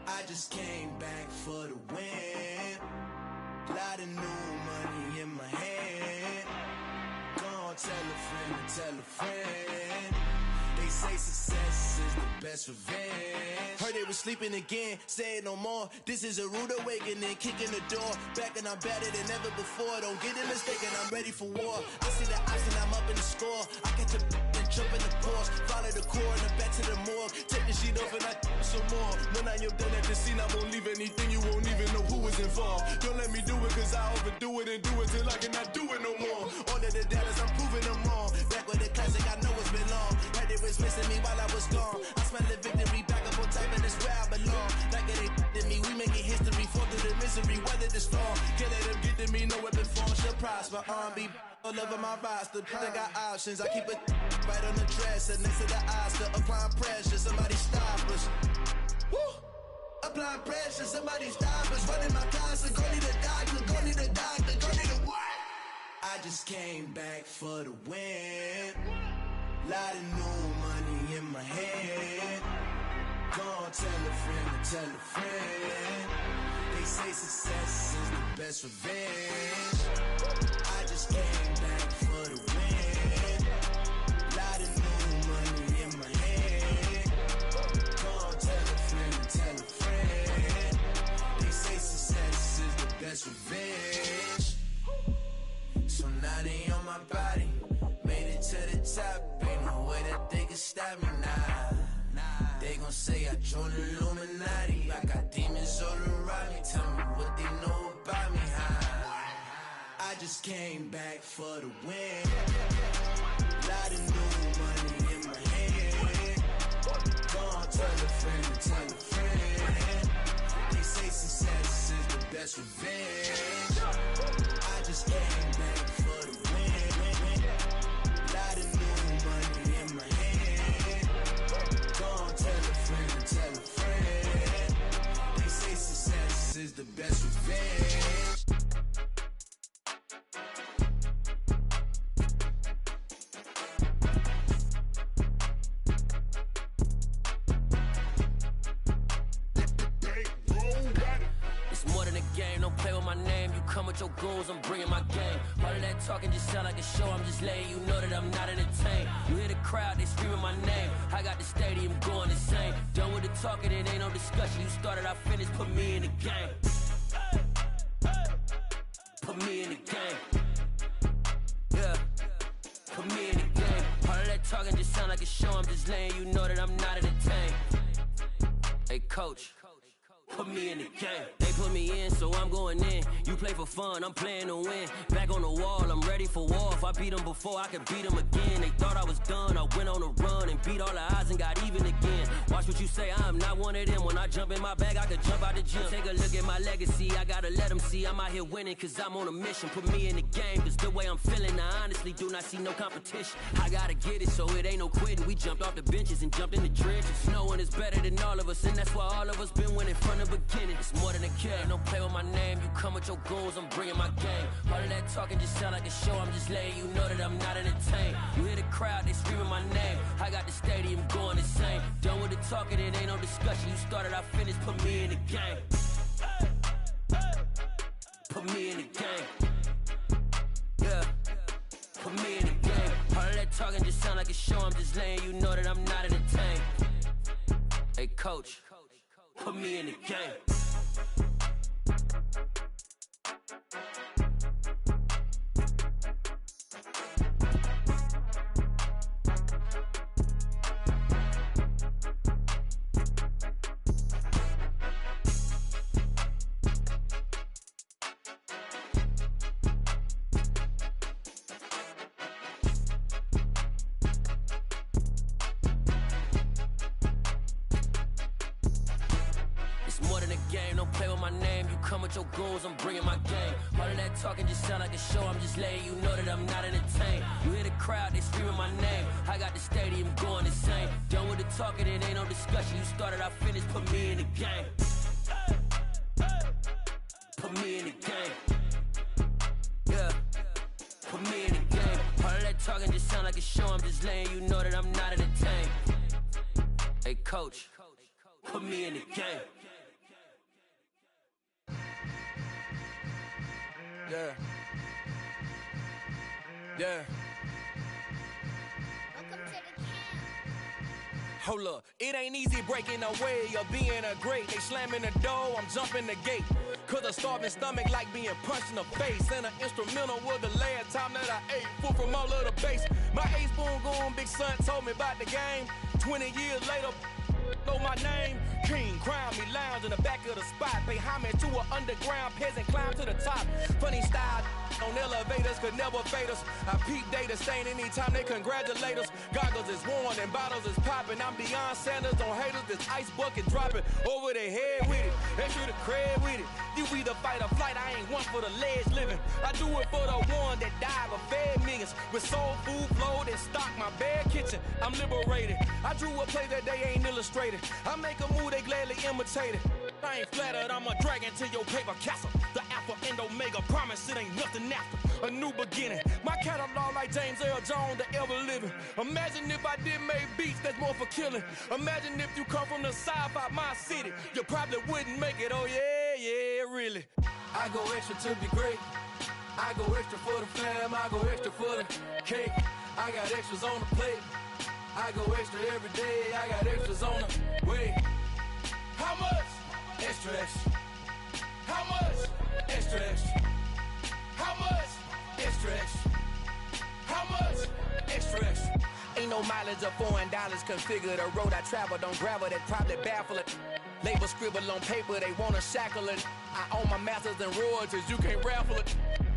I just came back for the win. Lot of new money in my hand. Gonna tell a friend to tell a friend. They say success is the best revenge. Heard they was sleeping again, say it no more. This is a rude awakening, kicking the door. Back and I'm better than ever before. Don't get it mistaken, I'm ready for war. I see the option, I'm up in the score. I catch a and jump in the course. Follow the core and then back to the morgue. Take the sheet off and I some more. When I am done at the scene, I won't leave anything. You won't even know who was involved. Don't let me do it cause I overdo it and do it till I cannot do it no more. All of the doubters, I'm proving them wrong. Back with the classic, I know it's been long. Heard they was missing me while I was gone. I smell the victory, back up on top and it's where I belong. Like it ain't to me, we making history. Fall through the misery, weather the storm. Can't let them get to me, no weapon form shall prosper. R&B all over my roster, I got options. I keep it right on the dresser, next to the Oscar. Applying pressure, somebody stop us. Woo! Applying pressure, somebody stop us. Running my closet, go need a doctor, go need a doctor, go need a what? I just came back for the win. Lot of new money in my head. Go on, tell a friend to tell a friend. They say success is the best revenge. I just came back for the win. Lot of new money in my head. Go on, tell a friend to tell a friend. They say success is the best revenge. So now they on my body. Made it to the top. Ain't no way that they can stop me now. They gon' say I joined the Illuminati. I got demons all around me. Tell me what they know about me, huh? I just came back for the win. Lot of new money in my head. Go on, tell a friend to tell a friend. They say success is the best revenge. I just came back for the win. Lot of new money in my head. Go on, tell a friend to tell a friend. They say success is the best revenge. Your goals, I'm bringing my game. All of that talking just sound like a show. I'm just letting you know that I'm not entertained. You hear the crowd, they screaming my name. I got the stadium going insane. Done with the talking, it ain't no discussion. You started, I finished, put me in the game. Put me in the game. Yeah, put me in the game. All of that talking just sound like a show. I'm just letting you know that I'm not entertained. Hey, coach. Put me in the game. They put me in, so I'm going in. You play for fun, I'm playing to win. Back on the wall, I'm ready for war. If I beat them before, I can beat them again. They thought I was done, I went on a run and beat all the odds and got even again. Watch what you say, I'm not one of them. When I jump in my bag, I could jump out the gym. Take a look at my legacy, I gotta let them see I'm out here winning, cause I'm on a mission. Put me in the game, cause the way I'm feeling, I honestly do not see no competition. I gotta get it, so it ain't no quitting. We jumped off the benches and jumped in the trenches. No one is better than all of us, and that's why all of us been winning from the beginning. It's more than a kill, ain't no play with my name. You come with your goals, I'm bringing my game. All of that talking just sound like a show. I'm just letting you know that I'm not entertained. You hear the crowd, they screaming my name. I got the stadium going insane. Done with the talking, it ain't no discussion. You started, I finished, put me in the game. Put me in the game. Yeah, put me in the game. All of that talking just sound like a show. I'm just letting you know that I'm not entertained. Hey, coach. Put me in the game. Your goals, I'm bringing my game. All of that talking just sound like a show. I'm just letting you know that I'm not entertained. You hear the crowd, they screaming my name. I got the stadium going insane. Done with the talking, it ain't no discussion. You started, I finished, put me in the game. Put me in the game. Yeah, put me in the game. All of that talking just sound like a show. I'm just letting you know that I'm not entertained. Hey, coach, put me in the game. Yeah. Yeah. Welcome to the camp. Hold up, it ain't easy breaking away or being a great. They slamming the door, I'm jumping the gate. Cause a starving stomach like being punched in the face. And an instrumental was the last time that I ate. Food from all of the bass. My A-spoon going big son told me about the game. 20 years later, know my name. King, crown me, lounge in the back of the spot. Pay homage to an underground peasant, climb to the top. Funny style on elevators could never fade us. I peep data stain anytime they congratulate us. Goggles is worn and bottles is popping. I'm Deion Sanders on haters, this ice bucket dropping over their head with it. Extra the cred with it. You either fight or flight, I ain't one for the ledge living. I do it for the one that died but fed millions. With soul food flowed and stocked my bad kitchen. I'm liberated. I drew a play that they ain't illustrated. I make a move, they gladly imitate it. I ain't flattered, I'm a dragon to your paper castle. The Alpha and Omega, promise it ain't nothing after. A new beginning. My catalog like James Earl Jones, the ever living. Imagine if I did make beats that's more for killing. Imagine if you come from the south out my city. You probably wouldn't make it, oh yeah, really. I go extra to be great. I go extra for the fam, I go extra for the cake. I got extras on the plate. I go extra every day, I got extras on the way. How much? Extra, extra. How much? Extra, extra. How much? Extra, extra. How much? Extra, extra. Ain't no mileage of $4 configure the road I travel. Don't gravel that probably baffle it. Label scribble on paper, they wanna shackle it. I own my masters and royalties, you can't raffle it.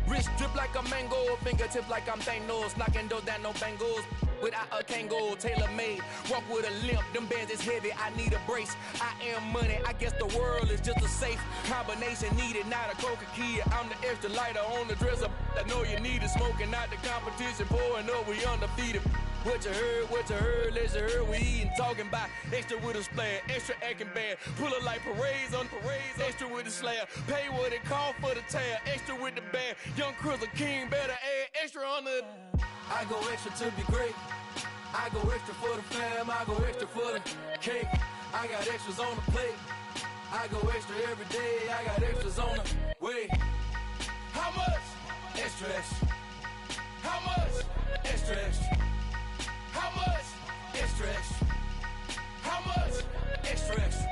Wrist drip like a mango, fingertips like I'm Thanos. Knocking doors down, no bangles. Without a Kango, tailor-made. Walk with a limp, them bands is heavy, I need a brace. I am money, I guess the world is just a safe combination needed, not a coca key. I'm the extra lighter on the dresser. I know you need it, smoking out the competition, pouring up, we undefeated. What you heard, let's heard, we eating, talking about extra with a splash, extra acting bad, pull it like parades on parades, extra with the slab, pay what it cost for the tab, extra with the band, young Crystal King, better add extra on the... I go extra to be great. I go extra for the fam, I go extra for the cake. I got extras on the plate. I go extra every day, I got extras on the way. How much? Extra, extra. How much? Extra, extra. How much? Extra, extra. How much? Extra, extra.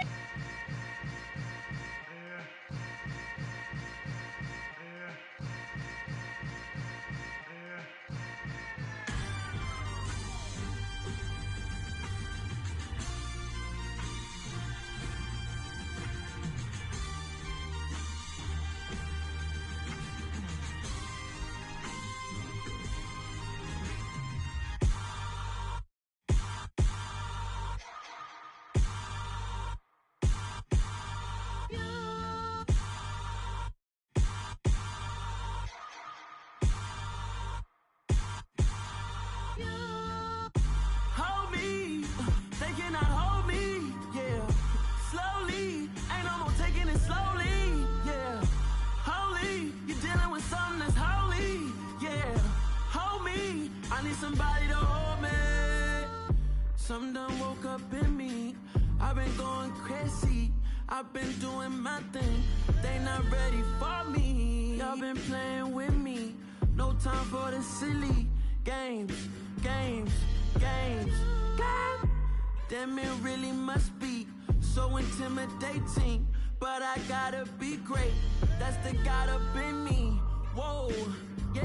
Somebody to hold me. Something done woke up in me. I've been going crazy. I've been doing my thing. They not ready for me. Y'all been playing with me. No time for the silly games. Damn, it really must be so intimidating. But I gotta be great. That's the God up in me. Whoa, yeah.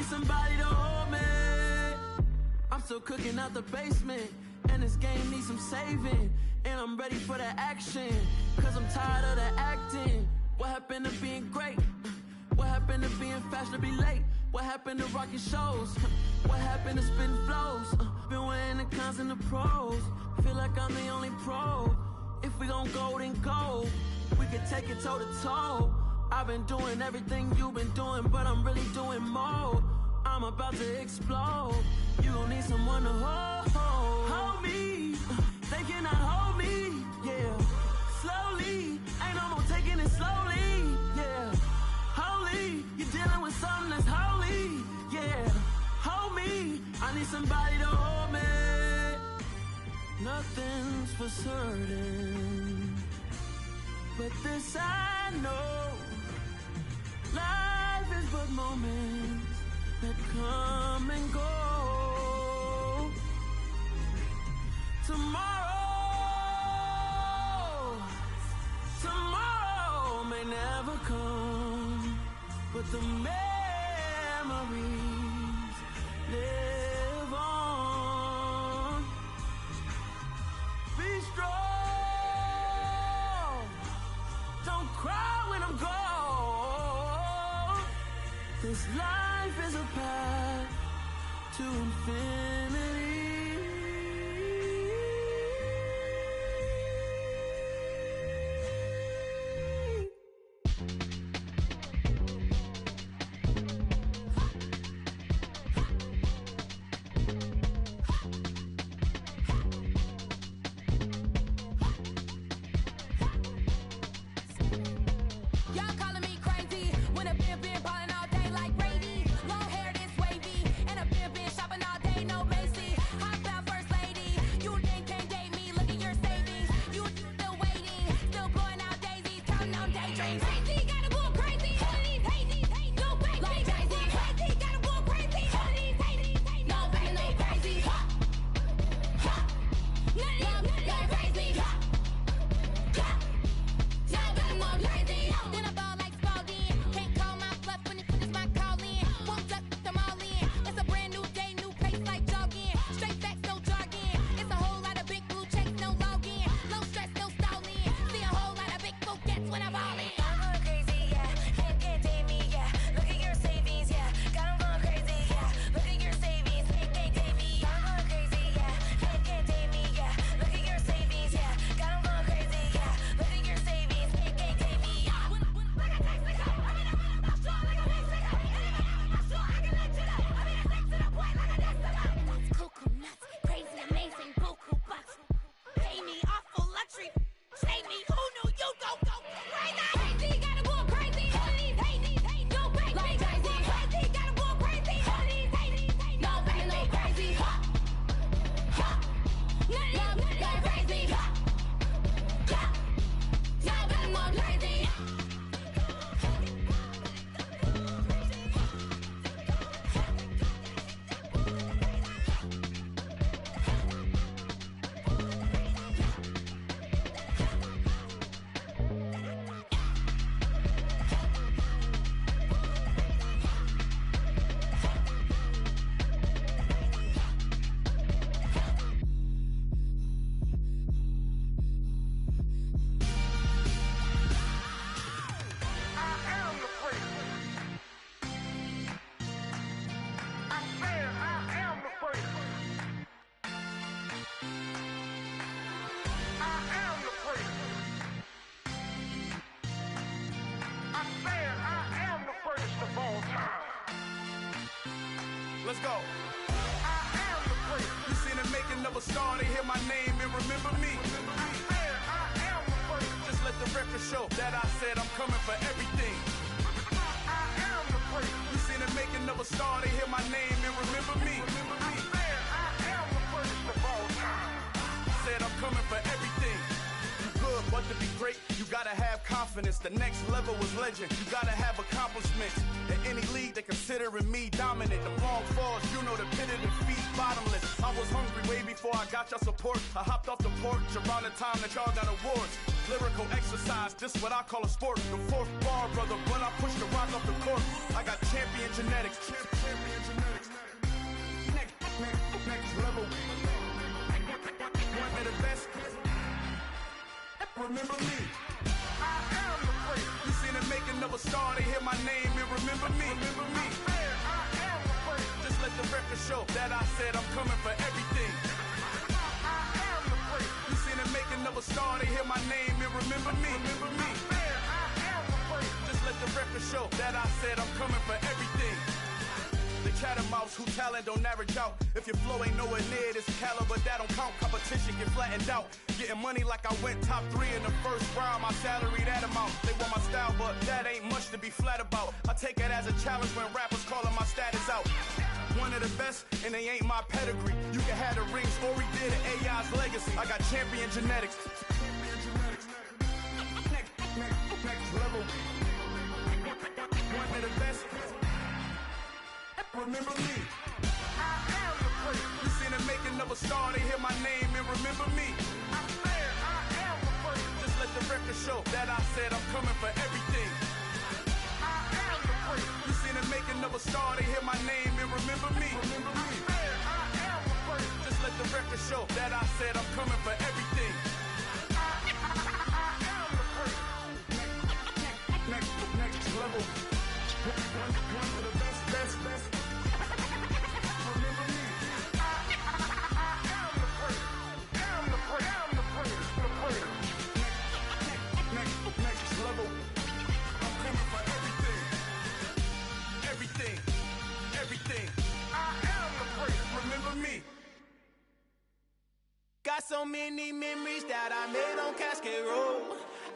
Somebody to hold me. I'm still cooking out the basement, and this game needs some saving. And I'm ready for the action, cause I'm tired of the acting. What happened to being great? What happened to being fashionably late? What happened to rocking shows? What happened to spitting flows? Been wearing the cons and the pros. Feel like I'm the only pro. If we gon' go, then go. We could take it toe to toe. I've been doing everything you've been doing, but I'm really doing more. I'm about to explode. You gon' need someone to hold me. They cannot hold me, yeah. Slowly, ain't no more taking it slowly, yeah. Holy, you're dealing with something that's holy, yeah. Hold me. moments that come and go. Tomorrow may never come, but the memories live on. Be strong, don't cry when I'm gone. This life is a path to infinity. Let's go. I am the great. You seen the making of a star, they hear my name and remember me. I am the great. Just let the record show that I said I'm coming for everything. I am the great. You seen the making of a star, they hear my name and remember me. I am the greatest of all time. Said I'm coming for everything. You good, but to be great, you gotta have confidence. The next level was legend. You gotta have accomplishments. In any league, they considering me dominant. The long falls, you know the pit of defeat, bottomless. I was hungry way before I got your support. I hopped off the porch around the time that y'all got awards. Lyrical exercise, this what I call a sport. The fourth bar, brother, when I push the rock off the court. I got champion genetics. Champion genetics. Next level. One of the best. Remember me. I am the great. You seen the making of a star, they hear my name and remember me. I am the great. Just let the record show that I said I'm coming for everything. I am the great. You seen the making of a star, they hear my name and remember me. I am the great. Just let the record show that I said I'm coming for everything. The chattermouths who talent don't average out. If your flow ain't nowhere near this caliber, that don't count. Competition get flattened out. Getting money like I went top 3 in the first round. My salary that amount. They want my style, but that ain't much to be flat about. I take it as a challenge when rappers calling my status out. One of the best, and they ain't my pedigree. You can have the rings, or we did it, AI's legacy. I got champion genetics. Next level. One of the best. remember me. I am the place. You seen the making of a star, they hear my name and remember me. I said I am the place. Just let the record show that I said I'm coming for everything. I am the place. You seen the making of a star, they hear my name and remember me. Remember me. I said I am the place. Just let the record show that I said I'm coming for everything. Next level. One of the best. Remember me. I am the praise. Am the praise. Next level. I'm coming for everything. I am the praise. Remember me. Got so many memories that I made on Cascade Road.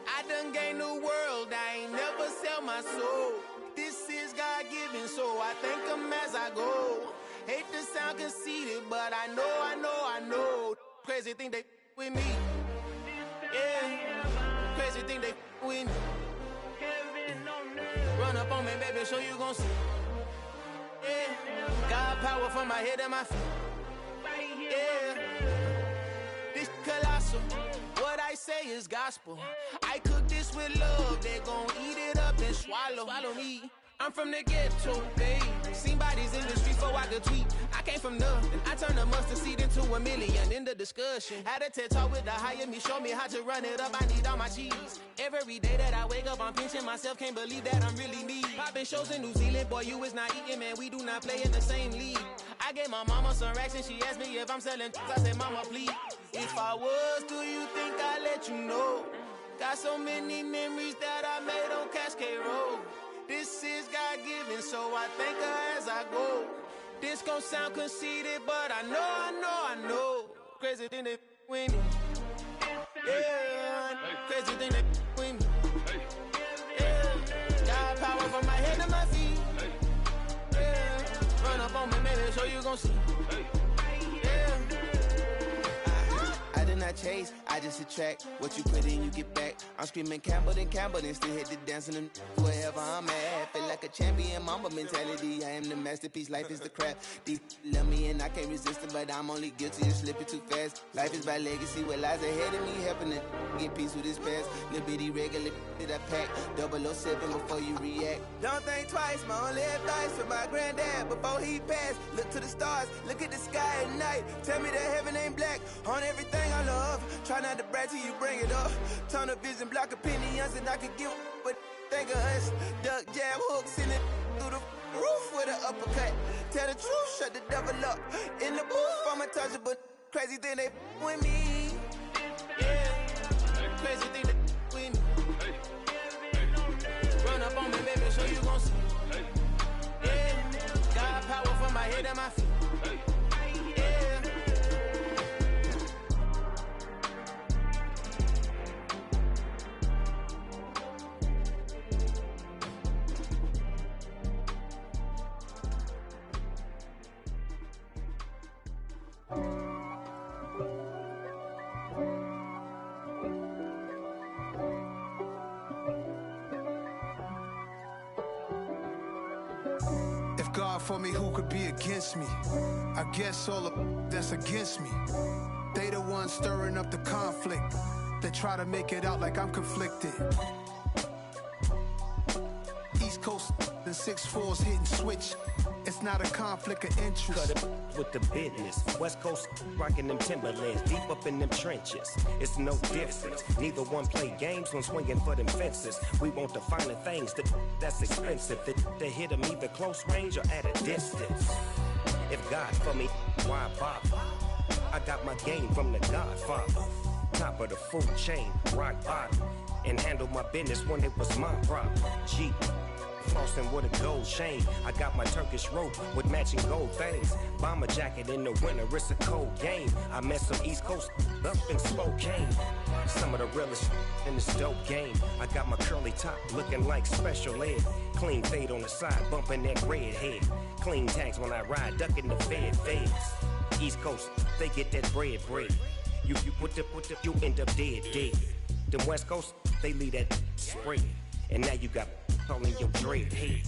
I done gained the world, I ain't never sell my soul. This is God-given, so I thank him as I go. Hate to sound conceited, but I know. Crazy thing they with me. Yeah, crazy thing they with me. Run up on me, baby, so you gon' see. Yeah, got power from my head and my feet. Yeah, this colossal. What I say is gospel. I cook this with love. They gon' eat it up and swallow me. I'm from the ghetto, babe. Seen bodies in the street before I could tweet. I came from nothing. I turned a mustard seed into a million. In the discussion, had a TED talk with the higher me. Show me how to run it up. I need all my cheese. Every day that I wake up, I'm pinching myself. Can't believe that I'm really me. Popping shows in New Zealand. Boy, you is not eating, man. We do not play in the same league. I gave my mama some racks and she asked me if I'm selling. I said, mama, please. If I was, do you think I'd let you know? Got so many memories that I made on Cascade Road. This is God-given, so I thank her as I go. This gon' sound conceited, but I know. Crazy thing they with me. Yeah, crazy thing they with me. Yeah, got power from my head to my feet. Yeah, run up on me, baby, so you gon' see. Yeah. I did not chase, I just attract. What you put in, you get back. I'm screaming Campbell, then still hit the dance and wherever I'm at. Feel like a champion, mama mentality. I am the masterpiece, life is the crap. Deep love me and I can't resist it, but I'm only guilty of slipping too fast. Life is by legacy, what lies ahead of me, helping to get peace with this past. Little bitty regular that I pack. 007 before you react. Don't think twice, my only advice for my granddad before he passed. Look to the stars, look at the sky at night. Tell me that heaven ain't black on everything I love. Try not to brag till you bring it up. Tunnel vision, block opinions, and I could give but think of us. Duck jab hooks in it through the roof with an uppercut. Tell the truth, shut the devil up. In the booth, I'm untouchable. Crazy thing they with me. Yeah, crazy thing they with me. Run up on me, baby, so you gon' see. Yeah, got power from my head and my feet. God for me, who could be against me? I guess all of that's against me. They the ones stirring up the conflict. They try to make it out like I'm conflicted. East Coast and 6'4's hitting switch. It's not a conflict of interest. Cut it with the business. West Coast rocking them Timberlands, deep up in them trenches. It's no difference. Neither one play games when swinging for them fences. We want the finer things that's expensive. That hit them either close range or at a distance. If God for me, why bother? I got my game from the Godfather. Top of the food chain, rock bottom. And handle my business when it was my problem. Jeep. Flossing with a gold chain. I got my Turkish rope with matching gold things. Bomber jacket in the winter, it's a cold game. I met some East Coast up in Spokane. Some of the realest in this dope game. I got my curly top looking like special ed. Clean fade on the side, bumping that red head. Clean tags when I ride, ducking the feds. East Coast, they get that bread. You end up dead. Them West Coast, they leave that spread. And now you got all in your dread head.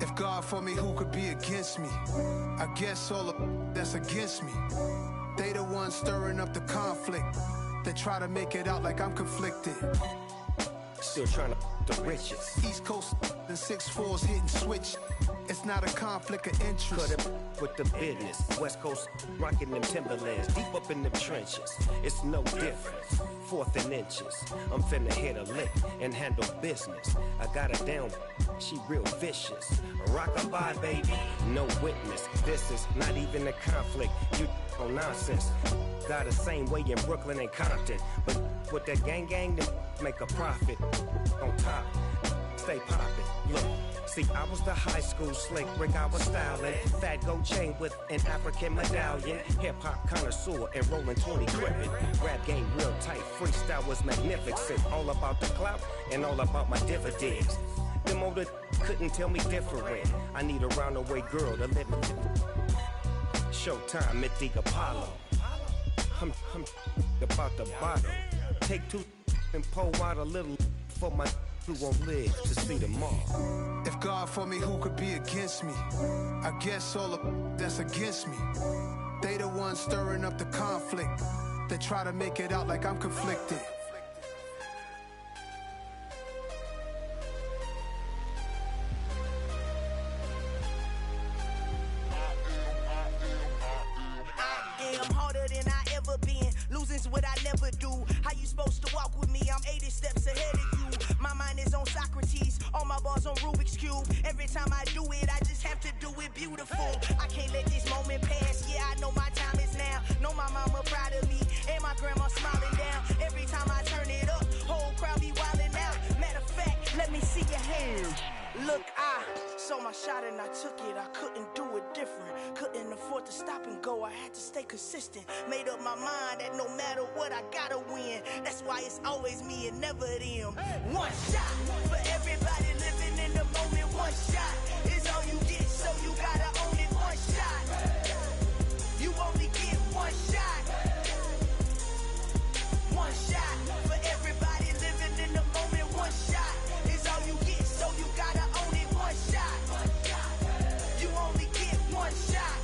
If God for me, who could be against me? I guess all that's against me. They the ones stirring up the conflict. They try to make it out like I'm conflicted. Still trying to the riches. East Coast and 6'4s hitting switch. It's not a conflict of interest. Cut up with the business. West Coast rocking them Timberlands. Deep up in them trenches. It's no difference. 4th and inches. I'm finna hit a lick and handle business. I got her down. She real vicious. Rockabye, baby. No witness. This is not even a conflict. You on nonsense. Got the same way in Brooklyn and Compton. But with that gang, then make a profit. On top, stay poppin'. Look, see, I was the high school slick Rick, I was styling. Fat gold chain with an African medallion. Hip-hop connoisseur and rolling 20 crippin'. Rap game real tight, freestyle was magnificent. All about the clout and all about my dividends. Them older couldn't tell me different. I need a roundaway girl to live with. Showtime at the Apollo. I'm about the bottom. Take 2 and pour out a little for my who won't live to see tomorrow. If God for me, who could be against me? I guess all that's against me. They the ones stirring up the conflict. They try to make it out like I'm conflicted. Losing's what I never do. How you supposed to walk with me? I'm 80 steps ahead of you. My mind is on Socrates, all my bars on Rubik's Cube. Every time I do it, I just have to do it beautiful. I can't let this moment pass. Yeah, I know my time is now. Know my mama proud of me, and my grandma smiling down. Every time I turn it up, whole crowd be wildin' out. Matter of fact, let me see your hands. Look, I saw my shot and I took it. I couldn't do it different. Couldn't afford to stop and go. I had to stay consistent. Made up my mind that no matter what, I gotta win. That's why it's always me and never them. One shot for everybody living in the moment. One shot is all you get, so you gotta own it. One shot. You only get one shot. One shot for everybody living in the moment. One shot is all you get, so you gotta own it. One shot. You only get one shot.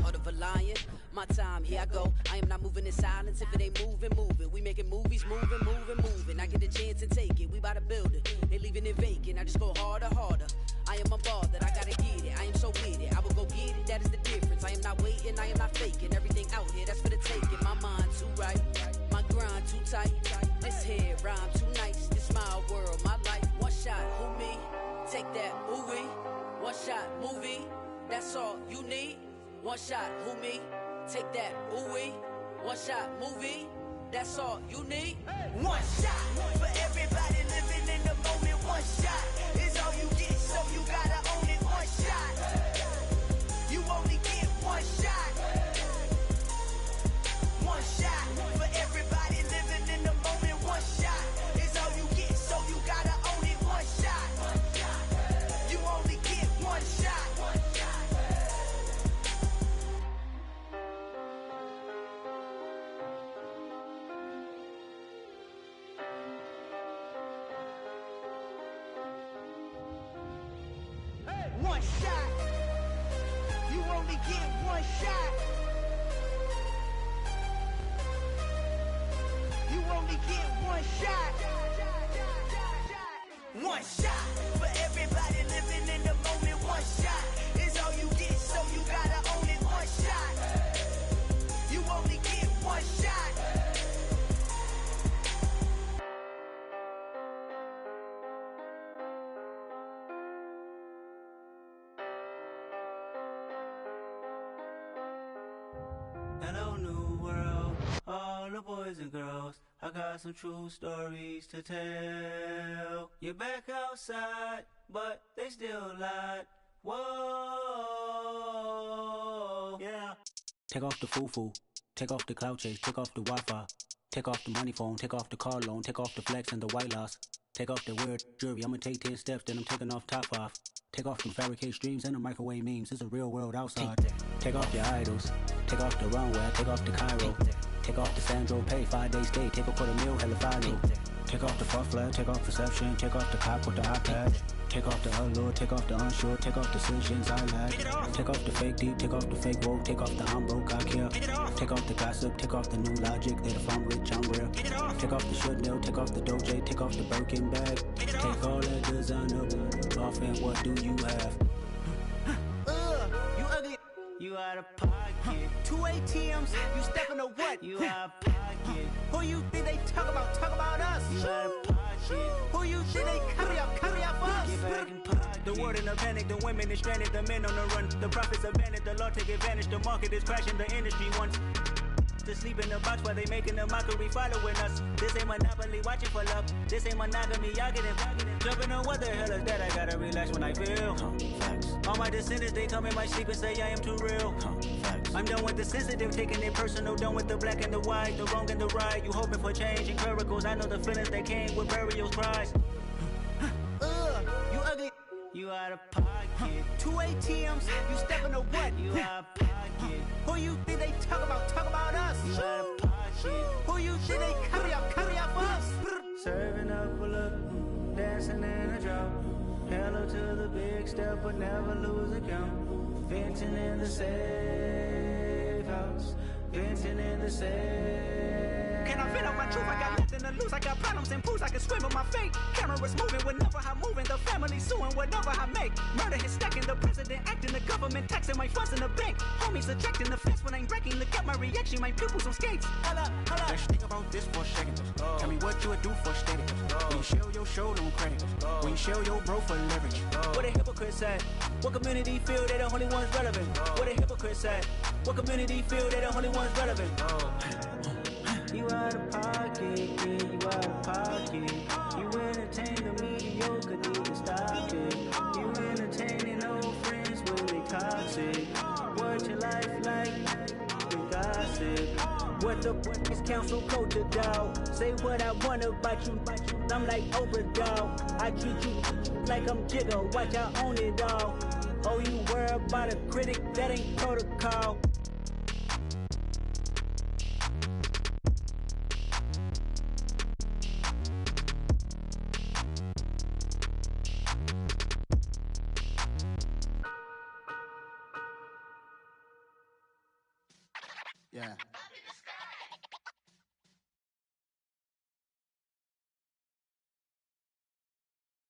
Heart of a lion, my time, here I go. I am not moving in silence. If it ain't moving, move it. We making movies, moving. I get a chance and take it. We bout to build it. They leaving it vacant. I just go harder. I am a ball that I gotta get it. I am so with it. I will go get it. That is the difference. I am not waiting. I am not faking. Everything out here, that's for the taking. My mind too right. My grind too tight. This here rhyme too nice. This my world, my life. One shot, who me? Take that, ooh-wee. One shot, movie. That's all you need. One shot, who me? Take that, ooh-wee. One shot, movie. That's all you need. One shot for everybody living in the moment. One shot is all you get, so you gotta own it. One shot. You only get one shot. One shot for everybody living in the moment. One shot is all you get, so you gotta own it. One shot. You only get one shot. One shot. You only get one shot. You only get one shot. One shot for everybody living in the moment. One shot is all you get, so you gotta own it. One shot. You only get one shot. Hello, new world, all the boys and girls. I got some true stories to tell. You're back outside, but they still lied. Whoa, yeah. Take off the foo-foo, take off the cloud chase, take off the Wi-Fi, take off the money phone, take off the car loan, take off the flex and the white loss, take off the weird jewelry. I'ma take 10 steps, then I'm taking off top 5. Take off them fabricate streams and the microwave memes. It's a real world outside. Take off your idols. Take off the runway. Take off the Cairo. Take off the Sandro pay. 5 days stay. Take a $250,000 hella final. Take off the false flag, take off perception, take off the cop with the eye patch. Take off the allure, take off the unsure, take off decisions I lack. Take off the fake deep, take off the fake woke, take off the I'm broke, I care. Take off the gossip, take off the new logic that if I'm rich, I'm real. Take off the should know, take off the doje, take off the Birkin bag. Take all that designer off and what do you have? You ugly. You out of pocket. 2 ATMs, you stepping to what? You out of pocket. Who you think they talk about? Talk about us. You out of pocket. Who you think they carry out for us? Get back in pocket. The world in a panic, the women is stranded, the men on the run. The profits abandoned, the law take advantage. The market is crashing, the industry wants to sleep in the box while they making a mockery following us. This ain't monopoly, watching for love. This ain't monogamy, y'all getting jumping on what the hell is that? I gotta relax when I feel. All my descendants, they come in my sleep and say I am too real. I'm done with the sensitive, taking it personal. Done with the black and the white, the wrong and the right. You hoping for change and miracles. I know the feelings that came with burials, cries. You ugly. You out of pocket. 2 ATMs, you stepping to what? You out of pocket. Who you think they talk about? Talk about us. You out of pocket. Who you think they carry out for us? Serving up a look, dancing in a drop. Hello to the big step, but never lose a count. Venting in the safe house. Venting in the safe. Can I vent out my truth? I got nothing to lose. I got problems and pools. I can swim with my fate. Cameras moving whenever I'm moving. The family suing whatever I make. Murder is stacking. The president acting. The government taxing my funds in the bank. Homies ejecting the fence when I'm breaking. Look at my reaction. My pupils on skates. Hold up. Let's think about this for a second. Tell me what you would do for steady. When you show your show, no credit. When you show your bro for leverage. What a hypocrite said. What community feel they the only ones relevant? What a hypocrite said. What community feel they the only ones relevant? You out of pocket, yeah, you out of pocket. You entertain the mediocre, need to stop it. You entertaining old friends when they toxic. What your life like? The gossip. What the is council culture, dog? Say what I want about you. I'm like Oprah, dog. I treat you like I'm Jigga. Watch I own it all. Oh, you worry about a critic? That ain't protocol. Yeah.